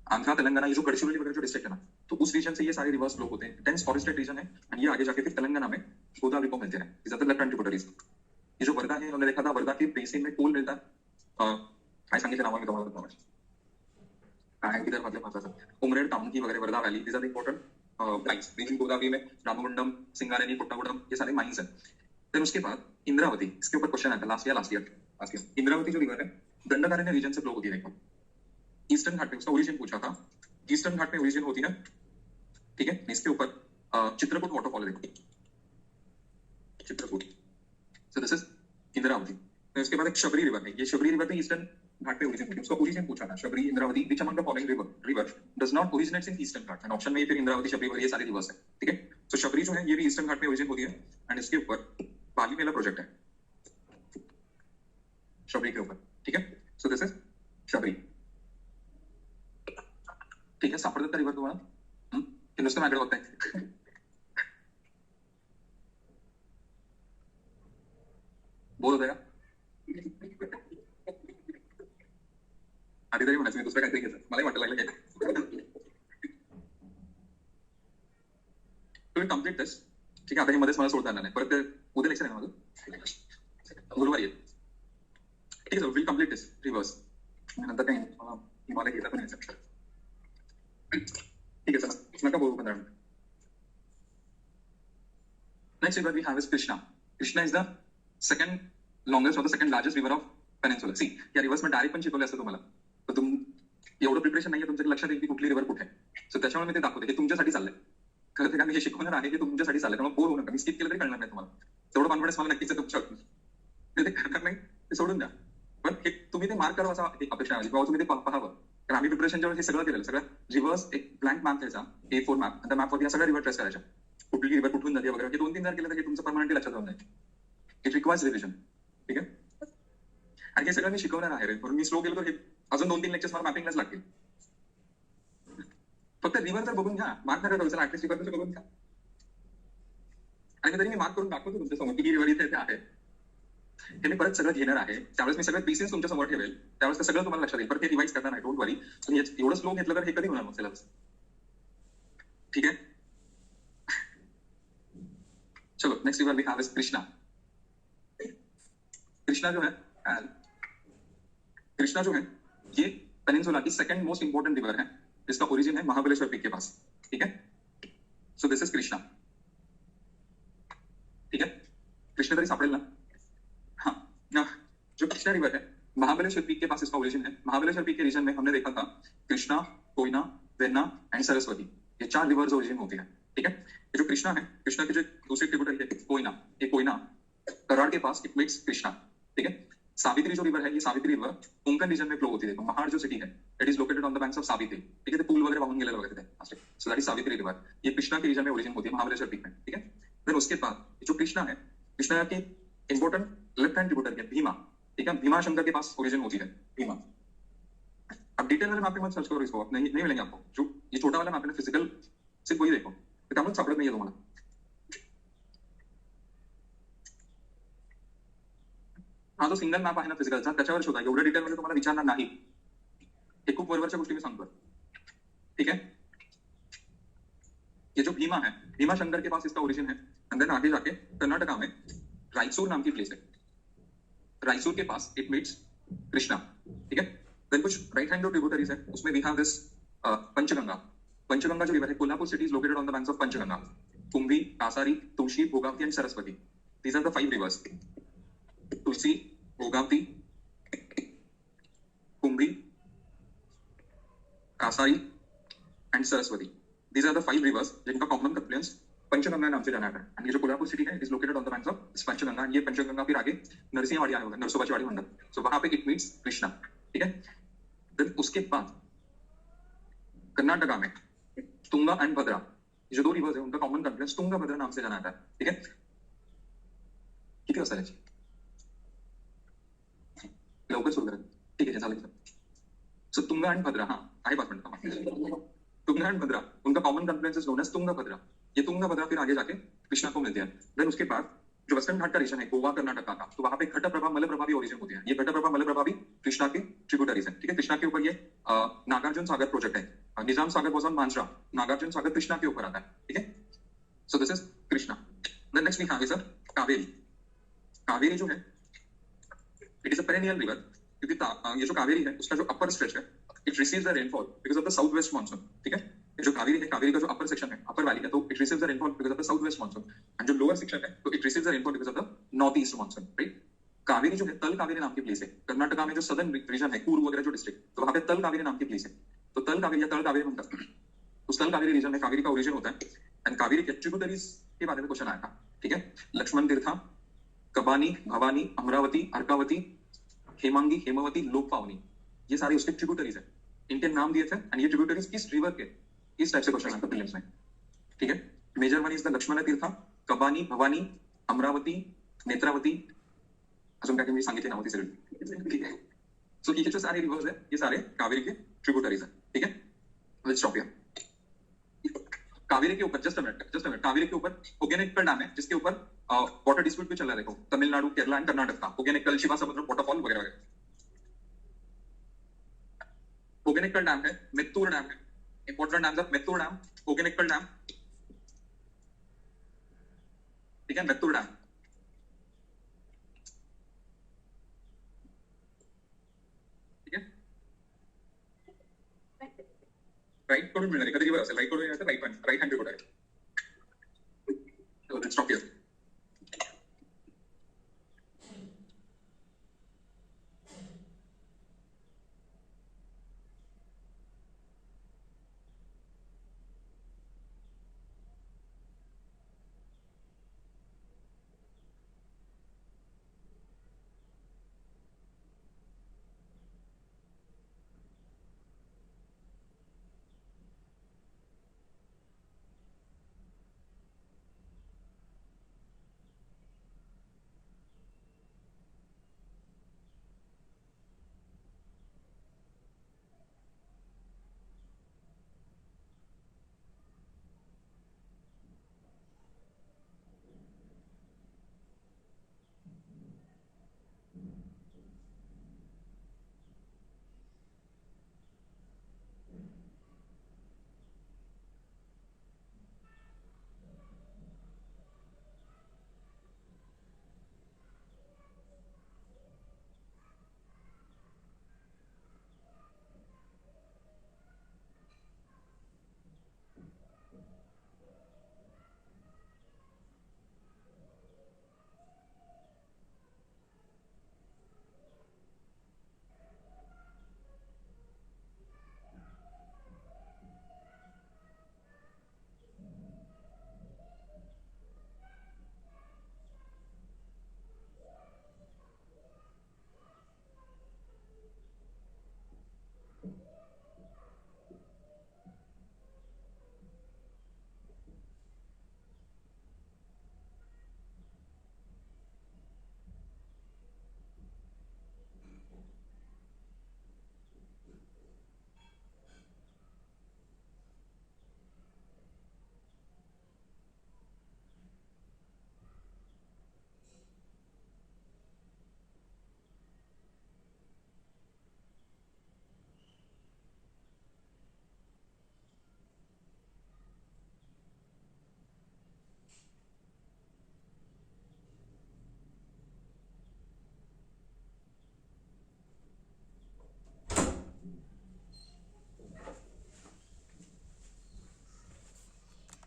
आंध्रा तेलंगाना, ये जो गढ़चिरोली वगैरह जो डिस्ट्रिक्ट है ना, तो उस रीजन से ये सारे रिवर्स फ्लो होते हैं. डेंस फॉरेस्टेड रीजन है एंड ये आगे जाके फिर तेलंगाना में गोदावरी को मिलते हैं. Is the left hand tributaries. ये जो वर्धा है हमने देखा था, वर्धा के बेसिन में कोल मिलता है. काय सांगितलं नाव मी तुम्हाला बतावं काय विदर्भातल्या भागाचं उमरेड, तामुकी वगैरह Wardha valley, these are the important lines. Region Godavari में रामगुंडम, सिंगारेनी, कोट्टागुडम ये सारे माइंस हैं. फिर उसके बाद इंद्रावती, इसके ऊपर क्वेश्चन आता है लास्ट ईयर. इंद्रावती जो रिवर है दंडकारण्य रीजन से फ्लो होती है. देखो ईस्टर्न घाट में उसका ओरिजिन पूछा था. ईस्टर्न घाट में ओरिजिन होती है. ठीक है, इसके ऊपर चित्रकूट वाटरफॉल है. देखो चित्रकूट. सो दिस इज इंद्रावती. तो इसके बाद एक शबरी रिवर है. ये शबरी रिवर भी ईस्टर्न घाट पे ओरिजिन होती है. उसका ओरिजिन पूछा था. Shabari, Indravati, which among the following river does not originates in eastern Ghat. And option में ये फिर इंद्रावती, शबरी रिवर ये सारे रिवर्स है. ठीक है, तो शबरी जो है ये भी ईस्टर्न घाट में ओरिजिन होती है एंड इसके ऊपर बाली मेला प्रोजेक्ट है शबरी के ऊपर. ठीक है, सो दिस इज शबरी. ठीक है, सापडतात का रिवर तुम्हाला? हे नुसतं माझ्याकडे बघताय. बोर होतंय का? आधी तरी म्हणायचं मी दुसरं काहीतरी घेतलं. मलाही वाटायला लागलं काय तुम्ही कम्प्लीट टेस्ट. ठीक आहे, आता हे मध्येच मला सोडता येणार नाही. परत उद्या लेक्चर आहे ना माझं, गुरुवारी आहे. ठीक आहे, विल कम्प्लीट टेस्ट रिव्हर्स. नंतर काही मला घेता पण यायचं. ठीक है, चला नका बोलू 15 minute. Next river we have is Krishna. Krishna is the second longest or the second largest river of peninsula. See या रिव्हर्स में डायरेक्ट पण शिकवलं असतं तुम्हाला, तर तुम एवढं प्रिपरेशन नाहीये तुमच्या लक्षात येईल की कुठली रिवर कुठे आहे. सो त्याच्यामुळे मी ते दाखवते की तुमच्यासाठी चाललंय. खरं तर मी हे शिकवणार आहे की तुमच्यासाठी चाललंय, त्यामुळे बोर होऊ नका. मी स्किप केलं तरी कळणार नाही तुम्हाला. तेवढं कॉन्फिडन्स मला नक्कीच आहे तुमच्यावर. ते करणार नाही ते सोडून द्या. पण हे तुम्ही ते मार्क करावं असा एक अपेक्षा आहे किंवा तुम्ही ते पाहावं. कारण आम्ही प्रिपरेशनच्या वेळेस हे सगळं केलेलं. सगळं रिव्हर्स एक ब्लँक मॅप घ्यायचा, A4 मॅप, त्या मॅपवरती या सगळ्या रिव्हर ट्रेस करायच्या. कुठली रिव्हर कुठून जाते वगैरे. हे 2-3 जर केलं तर हे तुमचं परमनंटली लक्षात राहून जाईल. It requires revision. ठीक आहे, आणि हे सगळं मी शिकवणार आहे रे. म्हणून मी स्लो गेलो तर हे अजून 2-3 लेक्चर्स मला मॅपिंगलाच लागतील. फक्त रिव्हर तर बघून घ्या, मार्क नका करू. चला ऍटलीस्ट रिव्हर तर बघून घ्या. आणि तरी मी मार्क करून दाखवतो तुमच्या समोर की ही रिव्हर इथे आहे. हे मी परत सगळं घेणार आहे. त्यावेळेस मी सगळं पीसेस तुमच्या समोर ठेवेल. त्यावेळेस सगळं तुम्हाला लक्षात येईल. परत हे रिवाइज करणार नाही, डोंट वरी. एवढं स्लो घेतलं तर हे कधी होणार मग सिलेबस. ठीक है, चलो next river we have is Krishna. Krishna जो है ये पेनिनसुला की सेकंड मोस्ट इंपॉर्टेंट रिवर है. इसका ओरिजिन है महाबलेश्वर पीक के पास. ठीक है, सो दिस इज कृष्णा. ठीक है, कृष्णा तरी सापडेल ना. हाँ, जो कृष्णा रिवर है महाबलेश्वर पीक के पास इसका ओरिजिन है. महाबलेश्वर पीक के रीजन में हमने देखा था कृष्णा, कोयना, वेन्ना एंड सरस्वती, ये 4 रिवर्स ओरिजिन होती है. ठीक है, ये जो कृष्णा है, कृष्णा की जो दूसरी ट्रिब्यूटरी है कोयना, ये कोयना कराड़ के पास इट मीट्स कृष्णा. ठीक है, सावित्री जो रिवर है, ये सावित्री रिवर कोंकण रीजन में फ्लो होती है. देखो महाड़ जो सिटी है it is located on the banks of Savitri. ठीक है, पूल वगैरह वाहून गेलेलं वगैरे थे. सो दैट इज सावित्री रिवर. ये कृष्णा के रीजन में ओरिजिन होती है महाबलेश्वर पीक में. ठीक है, फिर उसके बाद जो कृष्णा है, कृष्णा की इंपॉर्टेंट लेफ्ट हैंड ट्रिब्यूटरी है भीमा. ठीक है, भीमा शंकर के पास ओरिजिन होती है भीमा. अब डिटेल वाले मैप पे मत सर्च करो इसको, नहीं मिलेंगे आपको. जो ये छोटा वाला मैप है फिजिकल सिर्फ वही देखो, त्यामुळे सापडत नाहीये तुम्हाला. हा जो सिंगल मॅप आहे ना फिजिकलचा, त्याच्यावर शोधा. एवढ्या डिटेल मध्ये तुम्हाला विचारणार नाही. हे खूप वरवरच्या गोष्टी मी सांगतो. ठीक है, ये जो भीमा है, भीमा शंकर के पास इसका ओरिजिन है. एंड देन आगे जाके कर्नाटका में रायचूर नाम की प्लेस है. रायचूर के पास इट मीट्स कृष्णा. ठीक है, देन कुछ राइट हैंड जो ट्रिब्यूटरीज है उसमें we have this Panchganga. Panchganga जो रिवर है, Kolhapur city is located on the banks of Panchganga. Kumbhi, Kasari, Tulsi, Bhogavati and Saraswati, these are the 5 rivers. Tulsi, Bhogavati, Kumbhi, Kasari and Saraswati, these are the 5 rivers जिनका कॉमन कन्फ्लुएंस पंचगंगा नाम से जाना जाता है. एंड ये जो कोल्हापुर सिटी है it is located on the banks of Panchganga. ये पंचगंगा फिर आगे नरसिंहवाड़ी आने होगा, नरसोबाची वाड़ी मंडल. सो वहां पे इट मीट्स कृष्णा. ठीक है, देन उसके बाद कर्नाटका में तुंगा एंड भद्रा, ये जो 2 रिवर्स है उनका कॉमन कन्फ्लुएंस तुंगा भद्रा नाम से जाना जाता है. ठीक है, किती वाजता याची लवकर सुरू करा. ठीक आहे, चालेल. सो तुंगा आणि भद्रा, हा आहे 5 मिनिटं. तुंगा एंड भद्रा, उनका common confluence is known as Tungabhadra. ये तुंगभद्रा फिर आगे जाके कृष्णा को मिलते हैं। देन उसके बाद जो वेस्टर्न घाट का रीजन है गोवा कर्नाटका का, तो वहां पे घटप्रभा मलप्रभा भी ओरिजिन होते हैं। ये घटप्रभा मलप्रभा भी कृष्णा के ट्रिब्यूटरीज है, ठीक है। कृष्णा के ऊपर ये नागार्जुन सागर प्रोजेक्ट है। निजाम सागर वाज ऑन मांजरा, नागार्जुन सागर कृष्णा के ऊपर आता है, ठीक है। So this is Krishna. Then next we have is Kaveri. Kaveri जो है it is a perennial river, क्योंकि ये जो कावेरी है उसका जो अपर स्ट्रेच है it receives the rainfall because of the south west monsoon, ठीक है। ये जो कावेरी है, कावेरी का जो अपर सेक्शन है, अपर वैली है, तो it receives the rainfall because of the south west monsoon. And जो लोअर सेक्शन है तो it receives the rainfall because of the north east monsoon, right. Kaveri जो है तल कावेरी नाम की प्लेस है। कर्नाटका में जो सदर्न रीजन है, कूर्ग वगैरह जो डिस्ट्रिक्ट, तो वहां पे तल कावेरी नाम की प्लेस है। तो तल कावेरी या तल कावेरी बनता है, उस तल कावेरी रीजन में कावेरी का ओरिजिन होता है। एंड कावेरी के ट्रिब्यूटरीज के बारे में क्वेश्चन आया था, ठीक है। लक्ष्मण तीर्था, कबानी, भवानी, अमरावती, अर्कावती, हेमांगी, हेमावती, लोकपावनी, ये सारे उसके ट्रिब्यूटरीज है। इनके नाम दिए थे एंड ये ट्रिब्यूटरीज किस रिवर के, इस टाइप से क्वेश्चन आता है प्रीलिम्स में, ठीक है। Major one is the Lakshmana Tirtha, Kabini, Bhavani, Amaravati, Netravati, अजून काय मी सांगितले नाव ती सगळी, ठीक है। सो ये जो सारे रिवर्स है ये सारे कावेरी के ट्रिब्यूटरीज है, ठीक है। Let's stop here. कावेरी के ऊपर जस्ट अ मिनट, कावेरी के ऊपर ओगेनेकल डैम है जिसके ऊपर वाटर डिस्प्यूट भी चल रहा है। देखो तमिलनाडु, केरला एंड कर्नाटक का ओगेनेकल, शिवासमुद्रम वाटरफॉल वगैरह वगैरह। ओगेनेकल डैम है, मित्तूर डैम है, इंपॉर्टेंट डैम है मित्तूर डैम, ओगेनेकल डैम, ठीक है। मित्तूर डैम, ठीक है। राइट कडून मिळणार, कधी रिव्हर असेल राइट कडून येणार, राइट हँड कडे. So let's stop here.